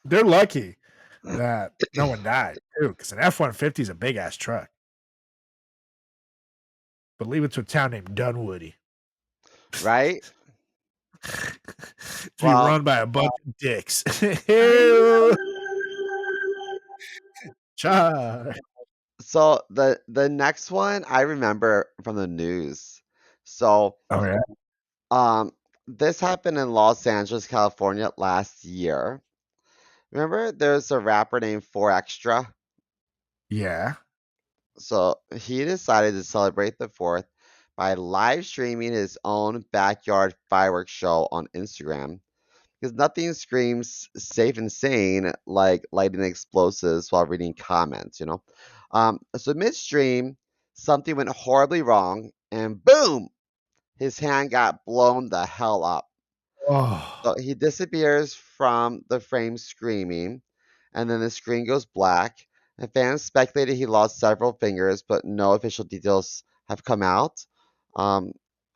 They're lucky that no one died too, because an F-150 is a big ass truck. But leave it to a town named Dunwoody. Right? To be Well, run by a bunch of dicks. Ew. Char. so the next one I remember from the news. So, Oh yeah. um, this happened in Los Angeles, California last year. Remember, there's a rapper named 4Extra. Yeah. So he decided to celebrate the 4th by live streaming his own backyard fireworks show on Instagram. Because nothing screams safe and sane like lighting explosives while reading comments, you know? So midstream, something went horribly wrong, and boom, his hand got blown the hell up. Oh. So he disappears from the frame screaming, and then the screen goes black. And fans speculated he lost several fingers, but no official details have come out. Um,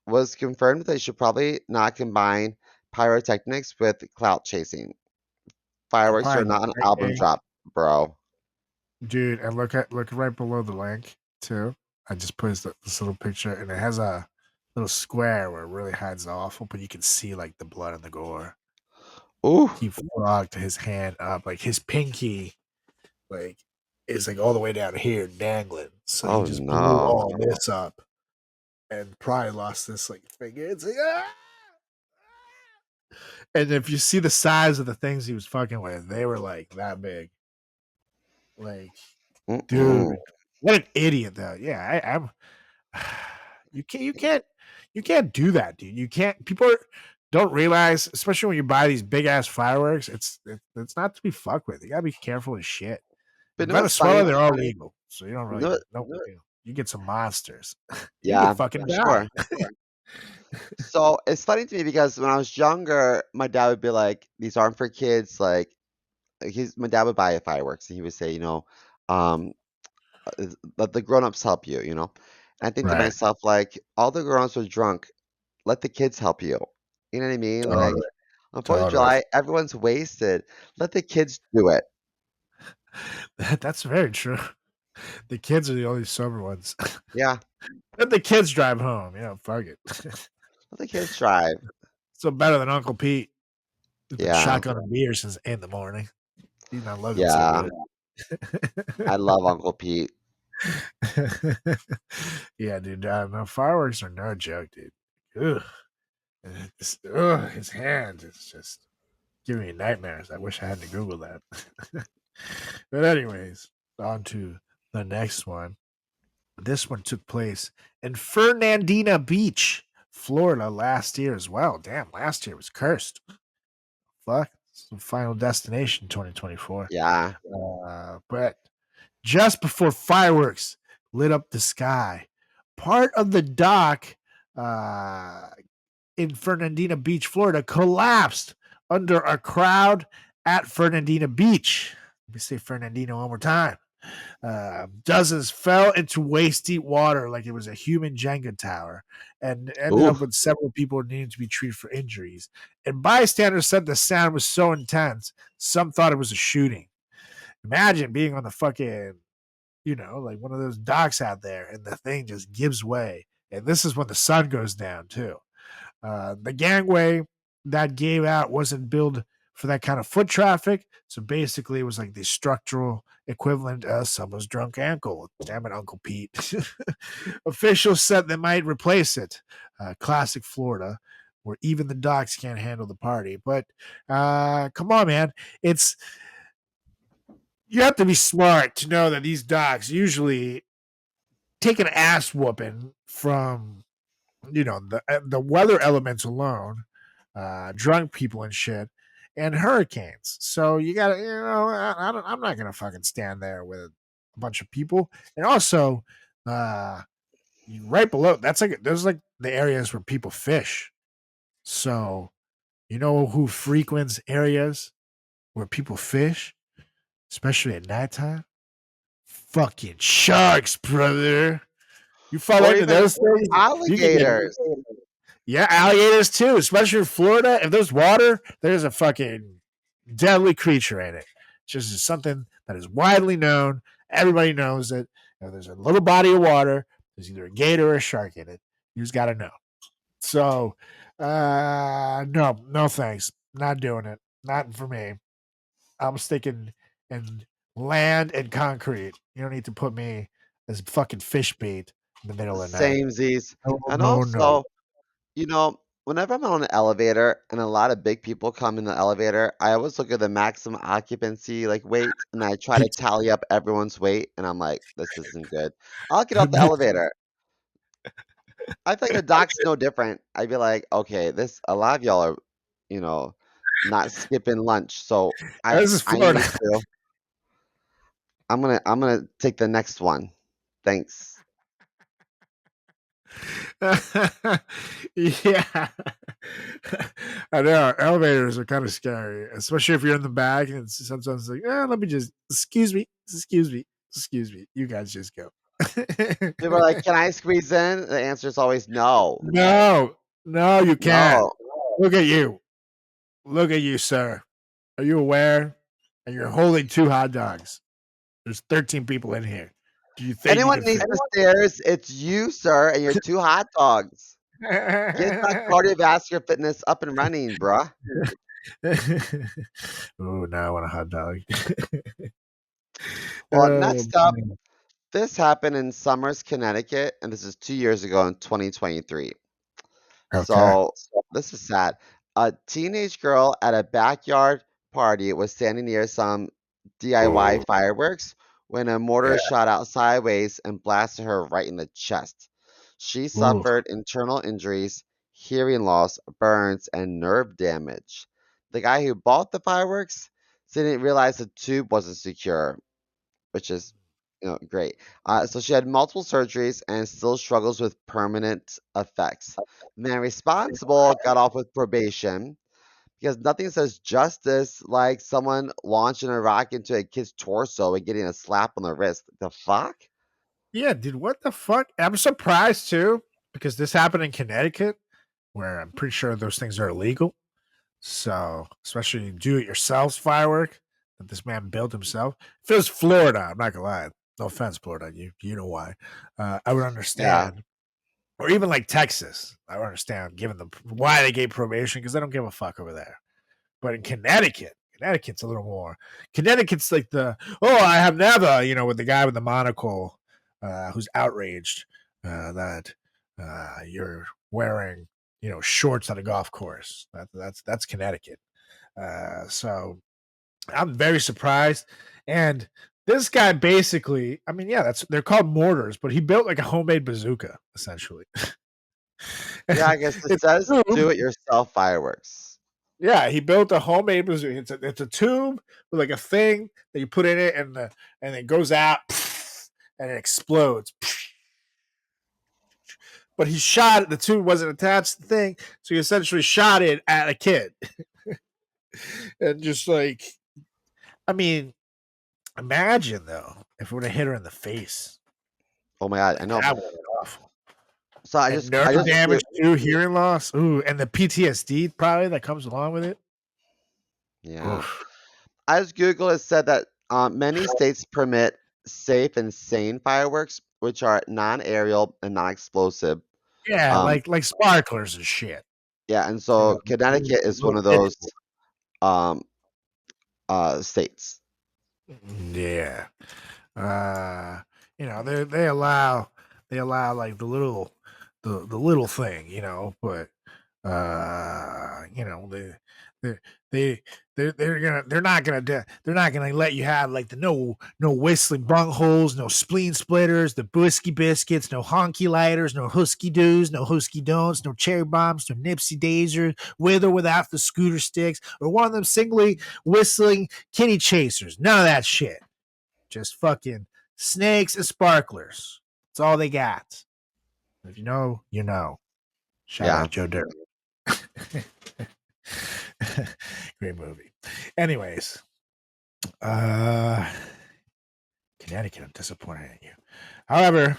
was confirmed that he should probably not combine pyrotechnics with clout chasing. And Fireworks are probably not the an right album day. drop, bro. Dude, and look right below the link too. I just put this little picture, and it has a little square where it really hides the awful, but you can see like the blood and the gore. Ooh, He flogged his hand up, like his pinky, like is like all the way down here dangling. So he oh just blew no. all this up, and probably lost this like finger. It's like And if you see the size of the things he was fucking with, they were like that big. Like, Mm-mm. dude, what an idiot though. Yeah, I'm. You can't do that, dude. You can't. Don't realize, especially when you buy these big ass fireworks, it's not to be fucked with. You gotta be careful as shit. But In you know what's funny? Venezuela, they're all legal, so you don't You really know, know. You get some monsters. You could yeah, fucking for die. sure. So it's funny to me because when I was younger, my dad would be like, "These aren't for kids." Like, my dad would buy fireworks, and he would say, um, let the grown-ups help you, you know. And I think to Right. myself, like, all the grown-ups are drunk. Let the kids help you. You know what I mean? Like, Totally. on 4th of Totally. July, everyone's wasted. Let the kids do it. That's very true. The kids are the only sober ones. Yeah, Let the kids drive home. Fuck it. let the kids drive. So better than Uncle Pete, who's been Yeah, shotgunning beer since 8 in the morning. He's not looking so yeah. good. I love Uncle Pete. Yeah, dude. No, fireworks are no joke, dude. Ugh. His hand is just giving me nightmares. I wish I had to Google that. But anyways, on to the next one. This one took place in Fernandina Beach, Florida last year as well. Damn, last year was cursed. Fuck. It's the final destination 2024. Yeah. But just before fireworks lit up the sky, part of the dock in Fernandina Beach, Florida, collapsed under a crowd at Fernandina Beach. Let me say Fernandina one more time. Dozens fell into waist deep water like it was a human Jenga tower and ended Ooh. up with several people needing to be treated for injuries. And bystanders said the sound was so intense, some thought it was a shooting. Imagine being on the fucking, like one of those docks out there and the thing just gives way. And this is when the sun goes down, too. The gangway that gave out wasn't built for that kind of foot traffic. So basically, it was like the structural equivalent of someone's drunk ankle. Damn it, Uncle Pete. Officials said they might replace it. Classic Florida, where even the docks can't handle the party. But come on, man. You have to be smart to know that these docks usually take an ass whooping from the weather elements alone, drunk people and shit, and hurricanes. So you gotta, I'm not gonna fucking stand there with a bunch of people. And also, right below there's like the areas where people fish. So you know who frequents areas where people fish, especially at nighttime? Fucking sharks, brother. You fall Or into even those things, you can get alligators. Yeah, alligators too, especially in Florida. If there's water, there's a fucking deadly creature in it. Just something that is widely known. Everybody knows it. There's a little body of water. There's either a gator or a shark in it. You just got to know. So, no thanks. Not doing it. Not for me. I'm sticking in land and concrete. You don't need to put me as fucking fish bait in the middle of the night. Samesies. No, And no. also, whenever I'm on an elevator and a lot of big people come in the elevator, I always look at the maximum occupancy weight and I try to tally up everyone's weight and I'm like, this isn't good. I'll get off the elevator. I feel like the dock's no different. I'd be like, okay, a lot of y'all are, not skipping lunch, so This is I Florida. need to. I'm gonna take the next one. Thanks. Yeah. I know. Elevators are kind of scary, especially if you're in the back and sometimes it's like, let me just, excuse me. You guys just go. People are like, can I squeeze in? The answer is always no. No, you can't. No. Look at you, sir. Are you aware? And you're holding 2 hot dogs. There's 13 people in here. Do you think Anyone you needs can the stairs, it's you, sir, and your 2 hot dogs. Get that cardiovascular fitness up and running, bruh. Oh, now I want a hot dog. Well, next up, this happened in Somers, Connecticut, and this is 2 years ago in 2023. Okay. So this is sad. A teenage girl at a backyard party was standing near some DIY fireworks when a mortar shot out sideways and blasted her right in the chest. She suffered internal injuries, hearing loss, burns, and nerve damage. The guy who bought the fireworks didn't realize the tube wasn't secure, which is great. So she had multiple surgeries and still struggles with permanent effects. The man responsible got off with probation because nothing says justice like someone launching a rock into a kid's torso and getting a slap on the wrist. The fuck? Yeah, dude, what the fuck? I'm surprised too because this happened in Connecticut where I'm pretty sure those things are illegal. So, especially do-it-yourself firework that this man built himself. If it was Florida, I'm not gonna lie. No offense, Florida. You know why? I would understand. Yeah. Or even like Texas, I would understand given why they gave probation because they don't give a fuck over there. But in Connecticut's a little more. Connecticut's like I have never, with the guy with the monocle who's outraged that you're wearing shorts on a golf course. That's Connecticut. So I'm very surprised. And this guy basically, I mean, yeah, they're called mortars, but he built like a homemade bazooka, essentially. Yeah, I guess it says do-it-yourself fireworks. Yeah, he built a homemade bazooka. It's a tube with like a thing that you put in it, and it goes out, and it explodes. But he shot it. The tube wasn't attached to the thing, so he essentially shot it at a kid. And just like, I mean, imagine though if it would have hit her in the face. Oh my god, I know. That would be awful. So I And just nerve damage too, hearing loss. Ooh, and the PTSD probably that comes along with it. Yeah. Oof. I just Googled. It said that many states permit safe and sane fireworks, which are non-aerial and non-explosive. Yeah, like sparklers and shit. Yeah, and so Connecticut is one of those states. Yeah. They allow like the little thing, but they're not gonna let you have like the no whistling bungholes, no spleen splitters, the whiskey biscuits, no honky lighters, no husky doos, no husky don'ts, no cherry bombs, no nipsey daisers, with or without the scooter sticks, or one of them singly whistling kitty chasers. None of that shit. Just fucking snakes and sparklers. That's all they got. If you know, you know. Shout out Joe Dirt. Great movie. Anyways, Connecticut, I'm disappointed in you. However,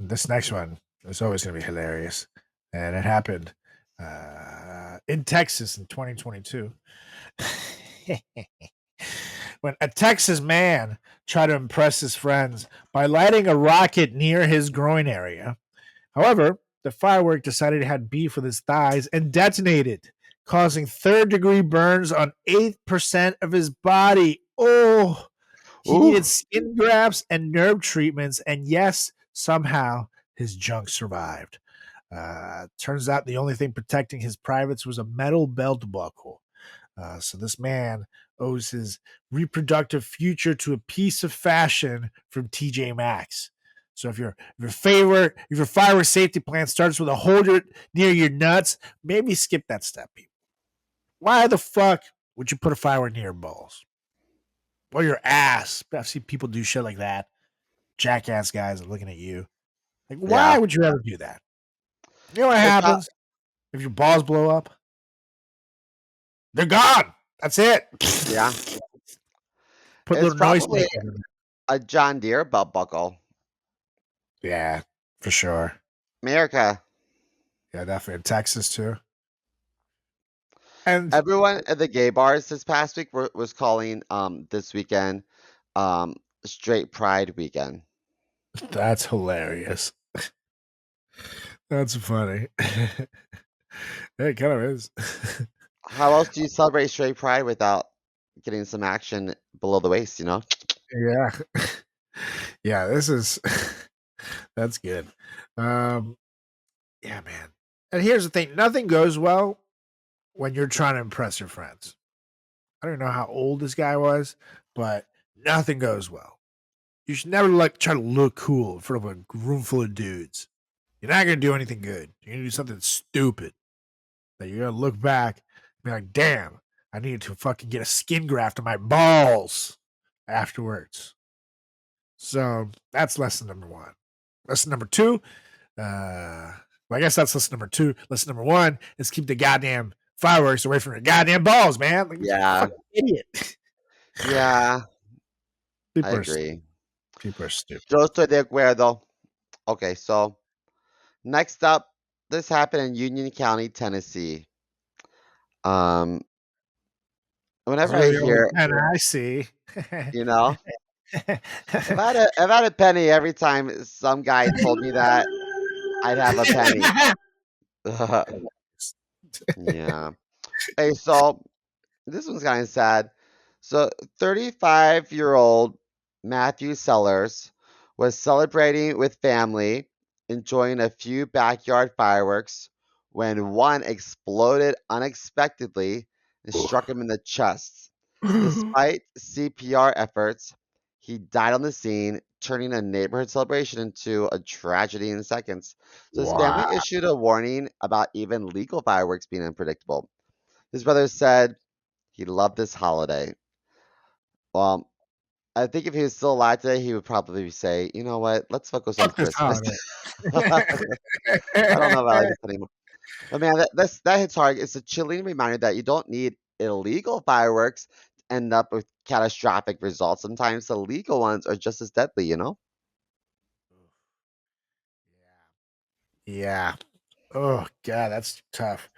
this next one is always going to be hilarious. And it happened in Texas in 2022. when a Texas man tried to impress his friends by lighting a rocket near his groin area. However, the firework decided it had beef with his thighs and detonated, causing third-degree burns on 8% of his body. Oh, he needed Ooh. skin grafts and nerve treatments, and yes, somehow his junk survived. Turns out the only thing protecting his privates was a metal belt buckle. So this man owes his reproductive future to a piece of fashion from TJ Maxx. So if your firework safety plan starts with a holder near your nuts, maybe skip that step, people. Why the fuck would you put a firework near your balls or your ass? I've seen people do shit like that. Jackass guys are looking at you. Like, why Yeah. would you ever do that? You know what It's happens if your balls blow up? They're gone. That's it. Yeah. Put It's little noise probably makers in there. a John Deere belt buckle. Yeah, for sure. America. Yeah, definitely in Texas too. And Everyone at the gay bars this past week was calling this weekend straight pride weekend. that's hilarious. That's funny. It kind of is. How else do you celebrate straight pride without getting some action below the waist, you know? Yeah. Yeah, this is that's good. Yeah, man. And here's the thing, nothing goes well when you're trying to impress your friends. I don't know how old this guy was, but nothing goes well. You should never try to look cool in front of a room full of dudes. You're not gonna do anything good. You're gonna do something stupid that you're gonna look back and be like, damn, I needed to fucking get a skin graft on my balls afterwards. So that's lesson number one. Lesson number two, well, I guess that's lesson number two. Lesson number one is keep the goddamn fireworks away from your goddamn balls, man. Like, Yeah. fucking idiot. Yeah, I People are agree. people are stupid. Yo estoy de acuerdo. Okay, so next up, this happened in Union County, Tennessee. It's Whenever I really only hear, 10 I see. you know, if I had a penny every time some guy told me that, I'd have a penny. Yeah. Hey, so this one's kind of sad. So, 35-year-old Matthew Sellers was celebrating with family, enjoying a few backyard fireworks, when one exploded unexpectedly and struck him in the chest. Despite CPR efforts, he died on the scene, turning a neighborhood celebration into a tragedy in seconds. So his family Wow. issued a warning about even legal fireworks being unpredictable. His brother said he loved this holiday. Well, I think if he was still alive today, he would probably say, "You know what? Let's focus on Fuck this Christmas." holiday. I don't know if I like this anymore. But man, that hits hard. It's a chilling reminder that you don't need illegal fireworks to end up with catastrophic results. Sometimes the legal ones are just as deadly, you know? Yeah. Oh god, that's tough.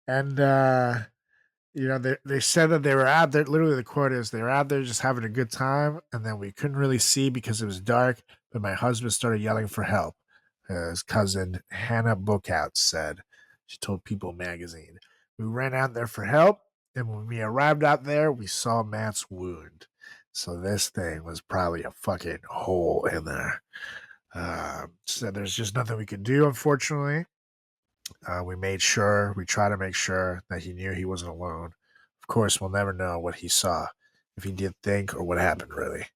And they said that they were out there. Literally, the quote is they were out there just having a good time, and then we couldn't really see because it was dark. But my husband started yelling for help. His cousin Hannah Bookout said. She told People magazine. We ran out there for help, and when we arrived out there, we saw Matt's wound. So this thing was probably a fucking hole in there. So there's just nothing we could do, unfortunately. We tried to make sure that he knew he wasn't alone. Of course, we'll never know what he saw, if he did think or what happened, really.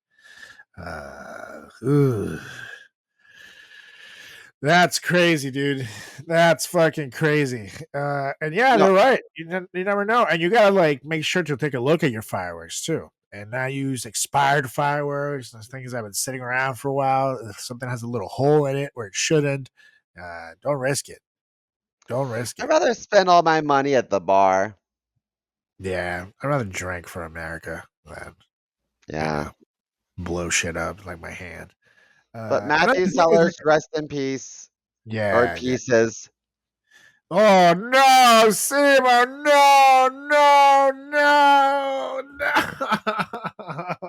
That's crazy, dude. That's fucking crazy. And yeah, No, they're right. You never know. And you gotta make sure to take a look at your fireworks too. And not use expired fireworks. Those things that have been sitting around for a while. If something has a little hole in it where it shouldn't, don't risk it. Don't risk I'd it. rather spend all my money at the bar. Yeah, I'd rather drink for America than Yeah. blow shit up like my hand. But And Matthew the thing is, Sellers, rest in peace, or yeah. pieces. Oh no, Simo! No, no, no,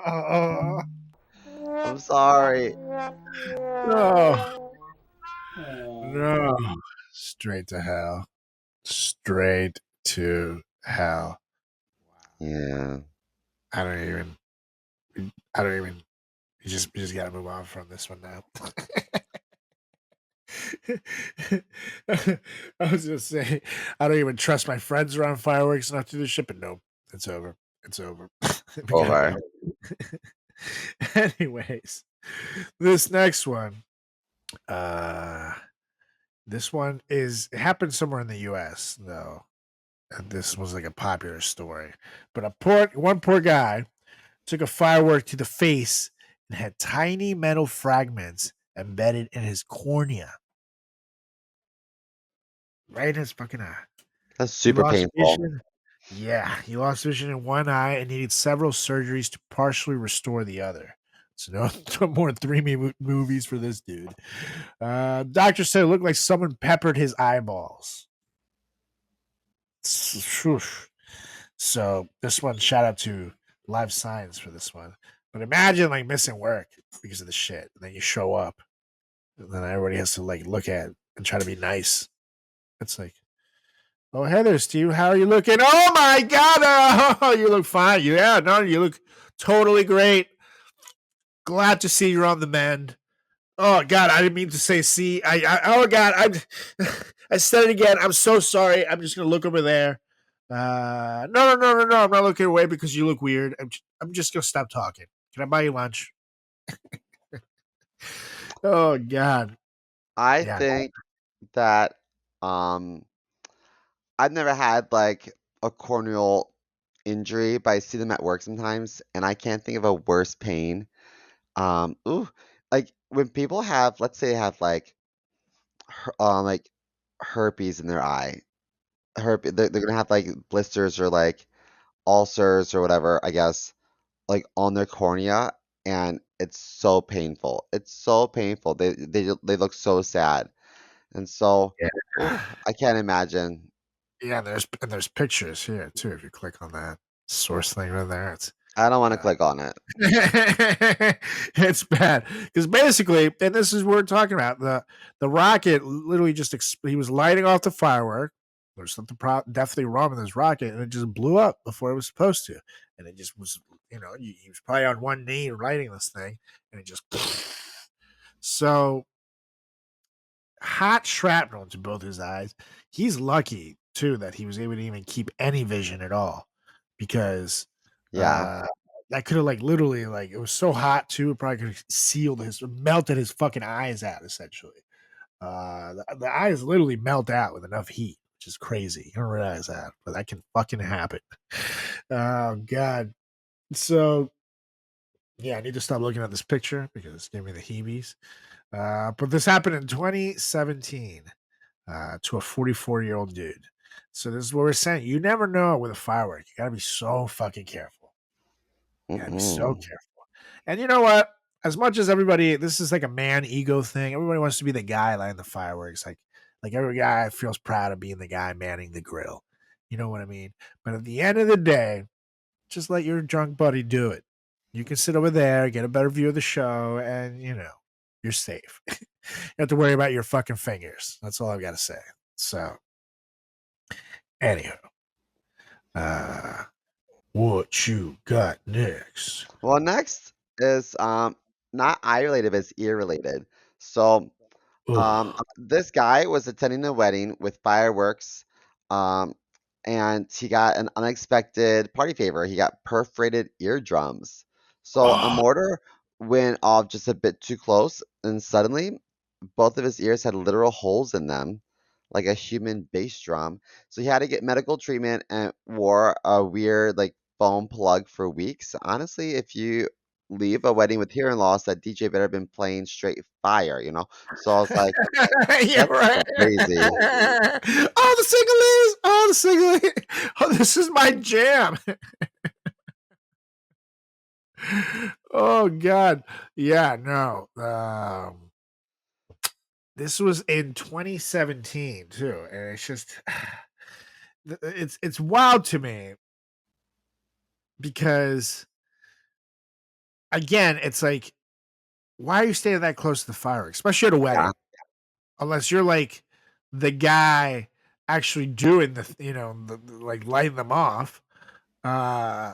sorry. No, no, straight to hell, straight to hell. Yeah. I don't even. I don't even. You just gotta move on from this one now. I was gonna say I don't even trust my friends around fireworks enough to do this shit, but no, it's over. It's over. We gotta Over. go. Anyways, this next one, uh, it happened somewhere in the U.S. though, and this was like a popular story. But one poor guy took a firework to the face and had tiny metal fragments embedded in his cornea, right in his fucking eye. That's He super lost painful. vision. Yeah, he lost vision in one eye and needed several surgeries to partially restore the other. So no more movies for this dude. Doctor said it looked like someone peppered his eyeballs. So this one, shout out to Live Science for this one. But imagine like missing work because of the shit. And then you show up, and then everybody has to like look at and try to be nice. It's like, oh, Heather, Steve, how are you looking? Oh my God! Oh, you look fine. Yeah, no, you look totally great. Glad to see you're on the mend. Oh God, I didn't mean to say see. Oh God, I said it again. I'm so sorry. I'm just gonna look over there. No. I'm not looking away because you look weird. I'm just gonna stop talking. Can I buy you lunch? Oh God, I yeah. think that um I've never had like a corneal injury, but I see them at work sometimes, and I can't think of a worse pain. Ooh, like when people have, let's say, they have like herpes in their eye. They're gonna have like blisters or like ulcers or whatever, I guess, like on their cornea, and it's so painful. It's so painful. They look so sad, and so, oof, Yeah. I can't imagine. Yeah, there's pictures here too. If you click on that source thing right there, it's I don't want to uh, click on it. it's bad because basically, and this is what we're talking about. The rocket literally just he was lighting off the firework. There's something definitely wrong with this rocket, and it just blew up before it was supposed to. And it just was, he was probably on one knee lighting this thing, and it just so hot shrapnel to both his eyes. He's lucky too that he was able to even keep any vision at all, because Yeah. uh that could have like literally like it was so hot too, it probably could have melted his fucking eyes out essentially. The eyes literally melt out with enough heat, which is crazy. You don't realize that, but that can fucking happen. Oh God. So yeah, I need to stop looking at this picture because it's giving me the heebies. But this happened in 2017 to a 44-year-old dude. So this is what we're saying. You never know with a firework. You gotta be so fucking careful. You gotta be so Mm-mm. careful. And you know what? As much as everybody, this is like a man ego thing. Everybody wants to be the guy lighting the fireworks. Like every guy feels proud of being the guy manning the grill. You know what I mean? But at the end of the day, just let your drunk buddy do it. You can sit over there, get a better view of the show, and you're safe. You have to worry about your fucking fingers. That's all I've got to say. So, anyhow, uh, what you got next? Well, next is not eye related, but it's ear related. So Oh, this guy was attending a wedding with fireworks, um, and he got an unexpected party favor. He got perforated eardrums. So a oh, mortar went off just a bit too close, and suddenly both of his ears had literal holes in them, like a human bass drum. So he had to get medical treatment and wore a weird like foam plug for weeks. Honestly, if you leave a wedding with hearing loss, that DJ better have been playing straight fire, you know? So I was like, you're that's right. crazy. The single is. Oh, this is my jam. Oh God, yeah, no. This was in 2017 too, and it's just it's wild to me because again, it's like why are you standing that close to the fireworks, especially at a wedding? Yeah. Unless you're like the guy actually doing like lighting them off. Uh,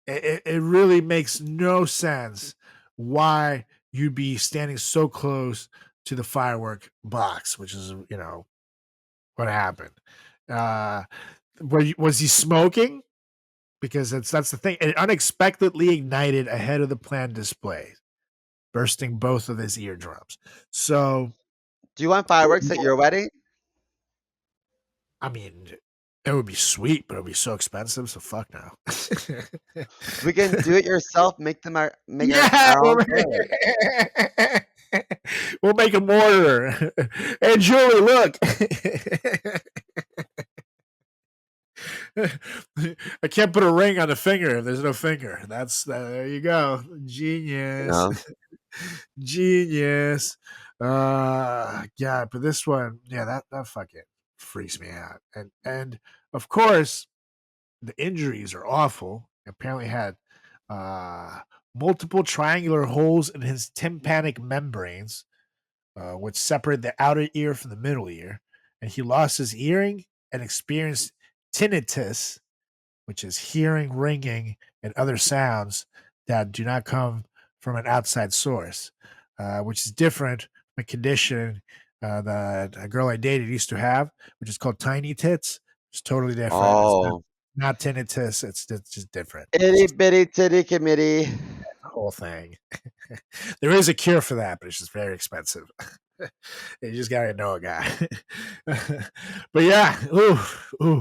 it really makes no sense why you'd be standing so close to the firework box, which is what happened. Uh, was he smoking? Because that's the thing. It unexpectedly ignited ahead of the planned display, bursting both of his eardrums. So, Do you want fireworks at your wedding? I mean, it would be sweet, but it would be so expensive. So fuck no. We can do it yourself. Make Yeah, our own fireworks. we'll make a mortar. Hey, Julie, look. I can't put a ring on the finger if there's no finger. There you go. You Genius. know? Genius. Yeah, but this one, yeah, that fucking freaks me out. And of course, the injuries are awful. Apparently had multiple triangular holes in his tympanic membranes, which separate the outer ear from the middle ear, and he lost his hearing and experienced tinnitus, which is hearing ringing and other sounds that do not come from an outside source, which is different from a condition that a girl I dated used to have, which is called tiny tits. It's totally different. It's Oh. not tinnitus. It's just different. Itty bitty titty committee. The whole thing. There is a cure for that, but it's just very expensive. You just gotta know a guy. But yeah, ooh.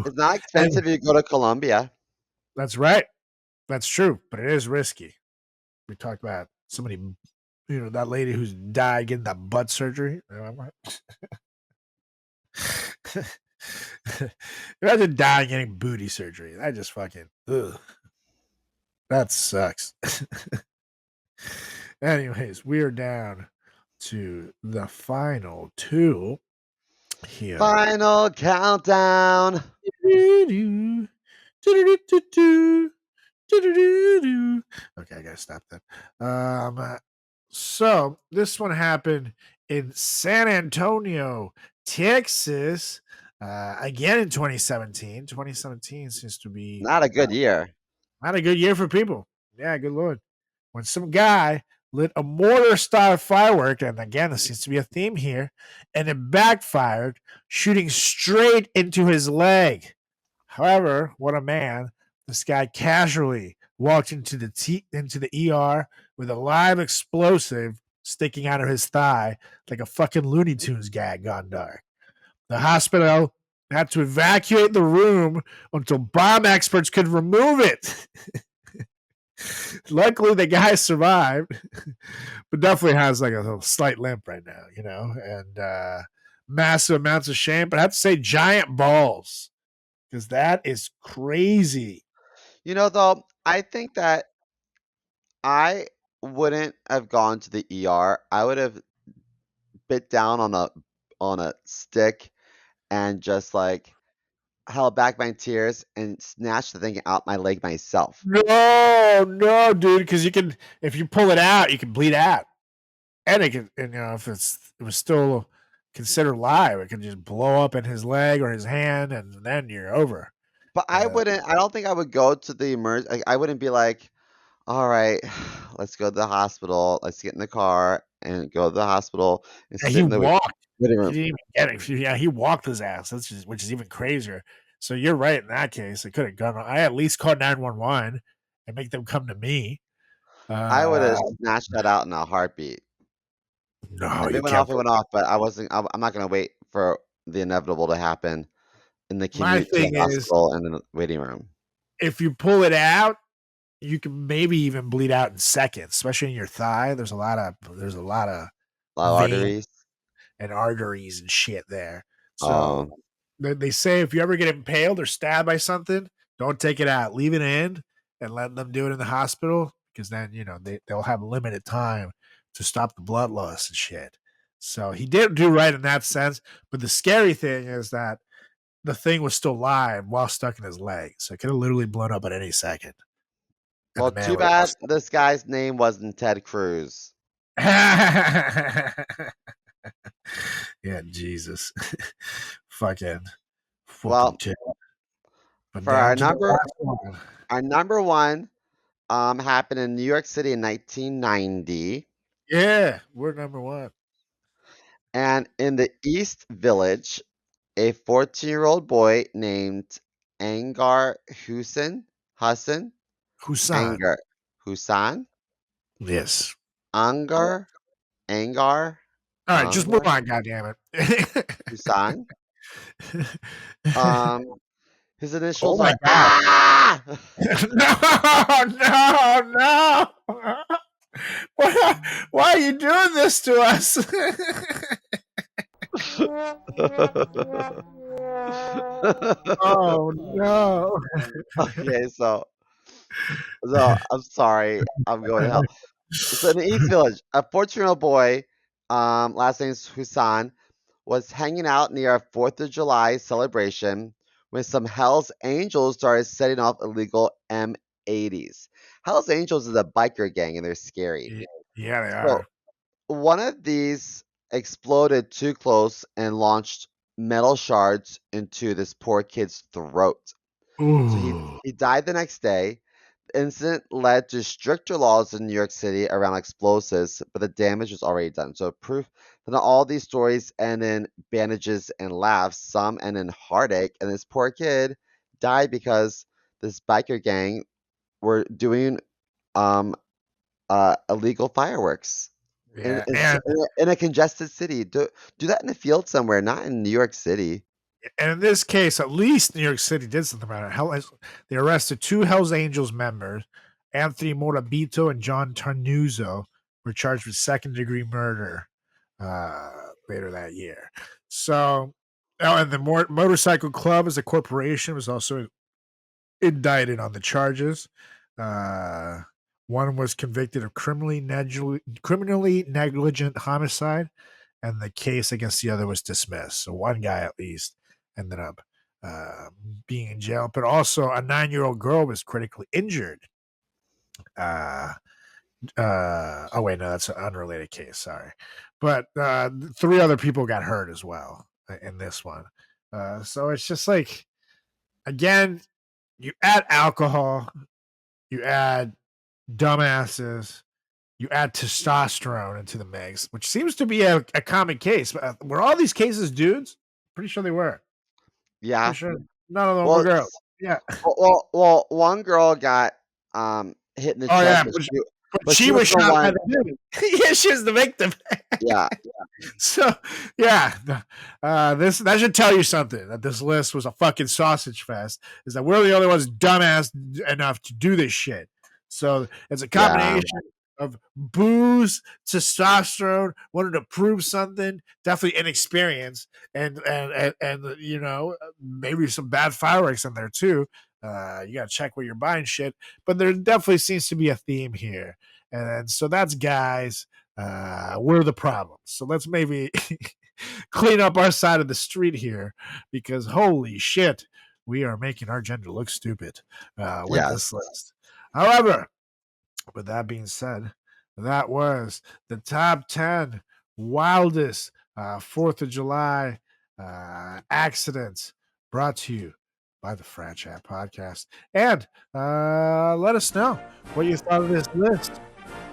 It's not expensive if you go to Colombia. That's right. That's true, but it is risky. We talked about somebody, that lady who's died getting that butt surgery. Imagine dying getting booty surgery. That just fucking, ugh. That sucks. Anyways, we are down to the final two here. Final countdown. Okay, I gotta stop that. So this one happened in San Antonio, Texas, again in 2017. 2017 seems to be Not a good year. not a good year for people. Yeah, good lord. When some guy lit a mortar-style firework, and again, there seems to be a theme here, and it backfired, shooting straight into his leg. However, what a man! This guy casually walked into the ER with a live explosive sticking out of his thigh like a fucking Looney Tunes gag gone dark. The hospital had to evacuate the room until bomb experts could remove it. Luckily, the guy survived, but definitely has like a slight limp right now, and massive amounts of shame. But I have to say, giant balls, because that is crazy. Though, I think that I wouldn't have gone to the ER. I would have bit down on a stick and just like held back my tears and snatched the thing out my leg myself. No, dude, because if you pull it out, you can bleed out, and it can, if it was still considered live, it can just blow up in his leg or his hand, and then you're over. But I don't think I would go to the emergency. I wouldn't be like, all right, let's go to the hospital. Let's get in the car and go to the hospital and And sit he in the walked. waiting He room. didn't even get it. Yeah, he walked his ass. Which is even crazier. So you're right in that case. It could have gone. I at least called 911 and make them come to me. I would have snatched that out in a heartbeat. No, If you it went can't. off, it went off. But I'm not going to wait for the inevitable to happen in the My commute to thing the is, hospital and the waiting room. if you pull it out, you can maybe even bleed out in seconds, especially in your thigh. There's a lot of A lot of veins arteries. and arteries and shit there. Oh. So they say if you ever get impaled or stabbed by something, don't take it out. Leave it in and let them do it in the hospital, because then they'll have limited time to stop the blood loss and shit. So he did do right in that sense. But the scary thing is that the thing was still live while stuck in his leg, so it could have literally blown up at any second. And Well, the man too would have bad busted. this guy's name wasn't Ted Cruz. Yeah, Jesus. Fucking Well, tip. But for down to the last one. our number one happened in New York City in 1990. Yeah, we're number one. And in the East Village, a 14-year-old boy named Angar Hussein, Husan. Angar, Husan, Yes. Angar, Angar, All right, just move Angar, on, goddammit. Husan. Um, his Oh initials my are god. Ah. No. Why are you doing this to us? Oh no. Okay, so I'm sorry, I'm going to hell. So in the East Village, a 14-year-old boy, last name's Husan, was hanging out near a 4th of July celebration when some Hells Angels started setting off illegal M80s. Hells Angels is a biker gang and they're scary. Yeah, they So are. one of these exploded too close and launched metal shards into this poor kid's throat. So Ooh. he died the next day. The incident led to stricter laws in New York City around explosives, but the damage was already done. So proof that not all these stories end in bandages and laughs, some end in heartache, and this poor kid died because this biker gang were doing um illegal fireworks Yeah, and in a congested city. Do that in a field somewhere, not in New York City. in this case, at least New York City did something about it. They arrested 2 Hells Angels members, Anthony Morabito and John Tarnuzzo, were charged with second-degree murder later that year. So, and the Motorcycle Club as a corporation was also indicted on the charges. One was convicted of criminally negligent homicide, and the case against the other was dismissed. So one guy at least ended up being in jail, but also a 9-year-old girl was critically injured. Oh wait, no, that's an unrelated case. Sorry, but 3 other people got hurt as well in this one. So it's just like, again, you add alcohol, you add dumbasses, you add testosterone into the mix, which seems to be a common case. Were all these cases dudes? Pretty sure they were. Yeah. Pretty sure none of them Well, were girls. Yeah. well, one girl got hit in the Oh yeah, chest, but she she was was the shot by one. the dude. Yeah, she was the victim. Yeah, So yeah, that should tell you something. That this list was a fucking sausage fest. Is that we're the only ones dumbass enough to do this shit. So it's a yeah, combination of booze, testosterone, wanted to prove something, definitely inexperience, and you know, maybe some bad fireworks in there too. You gotta check where you're buying shit, but there definitely seems to be a theme here, and so that's guys. We're the problem. So let's maybe clean up our side of the street here, because holy shit, we are making our gender look stupid with yes. this list. However, with that being said, that was the top 10 wildest 4th of July accidents, brought to you by the FratChat Podcast. And let us know what you thought of this list.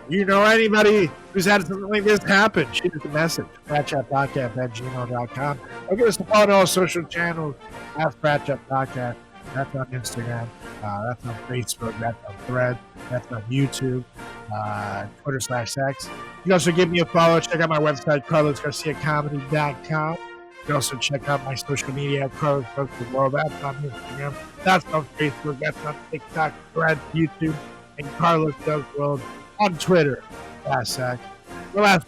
You know anybody who's had something like this happen, shoot us a message, FratChatPodcast@gmail.com. Or give us a follow on all social channels at FratChat Podcast. That's on Instagram. That's on Facebook. That's on Thread. That's on YouTube. Twitter/X. You can also give me a follow. Check out my website, CarlosGarciaComedy.com. You can also check out my social media at Carlos Goes the World. That's on Instagram. That's on Facebook. That's on TikTok, Thread, YouTube, and Carlos Does World on Twitter. Last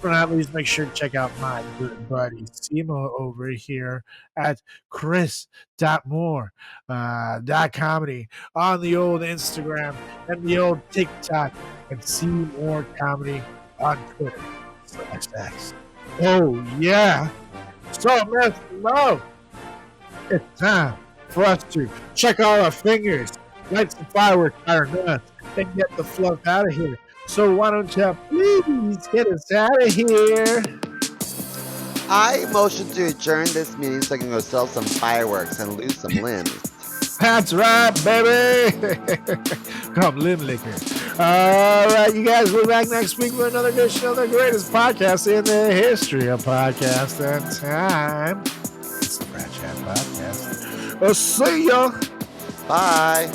but not least, make sure to check out my good buddy Simo over here at chris.moore.comedy on the old Instagram and the old TikTok, and see more comedy on Twitter. /X. Oh yeah. So much love. It's time for us to check all our fingers, light some fireworks by our nuts, and get the fluff out of here. So why don't you please get us out of here? I motion to adjourn this meeting so I can go sell some fireworks and lose some limbs. That's right, baby. Come limb liquor. All right, you guys, we're back next week for another edition of the greatest podcast in the history of podcast and time. It's the FratChat Podcast. We'll see ya. Bye.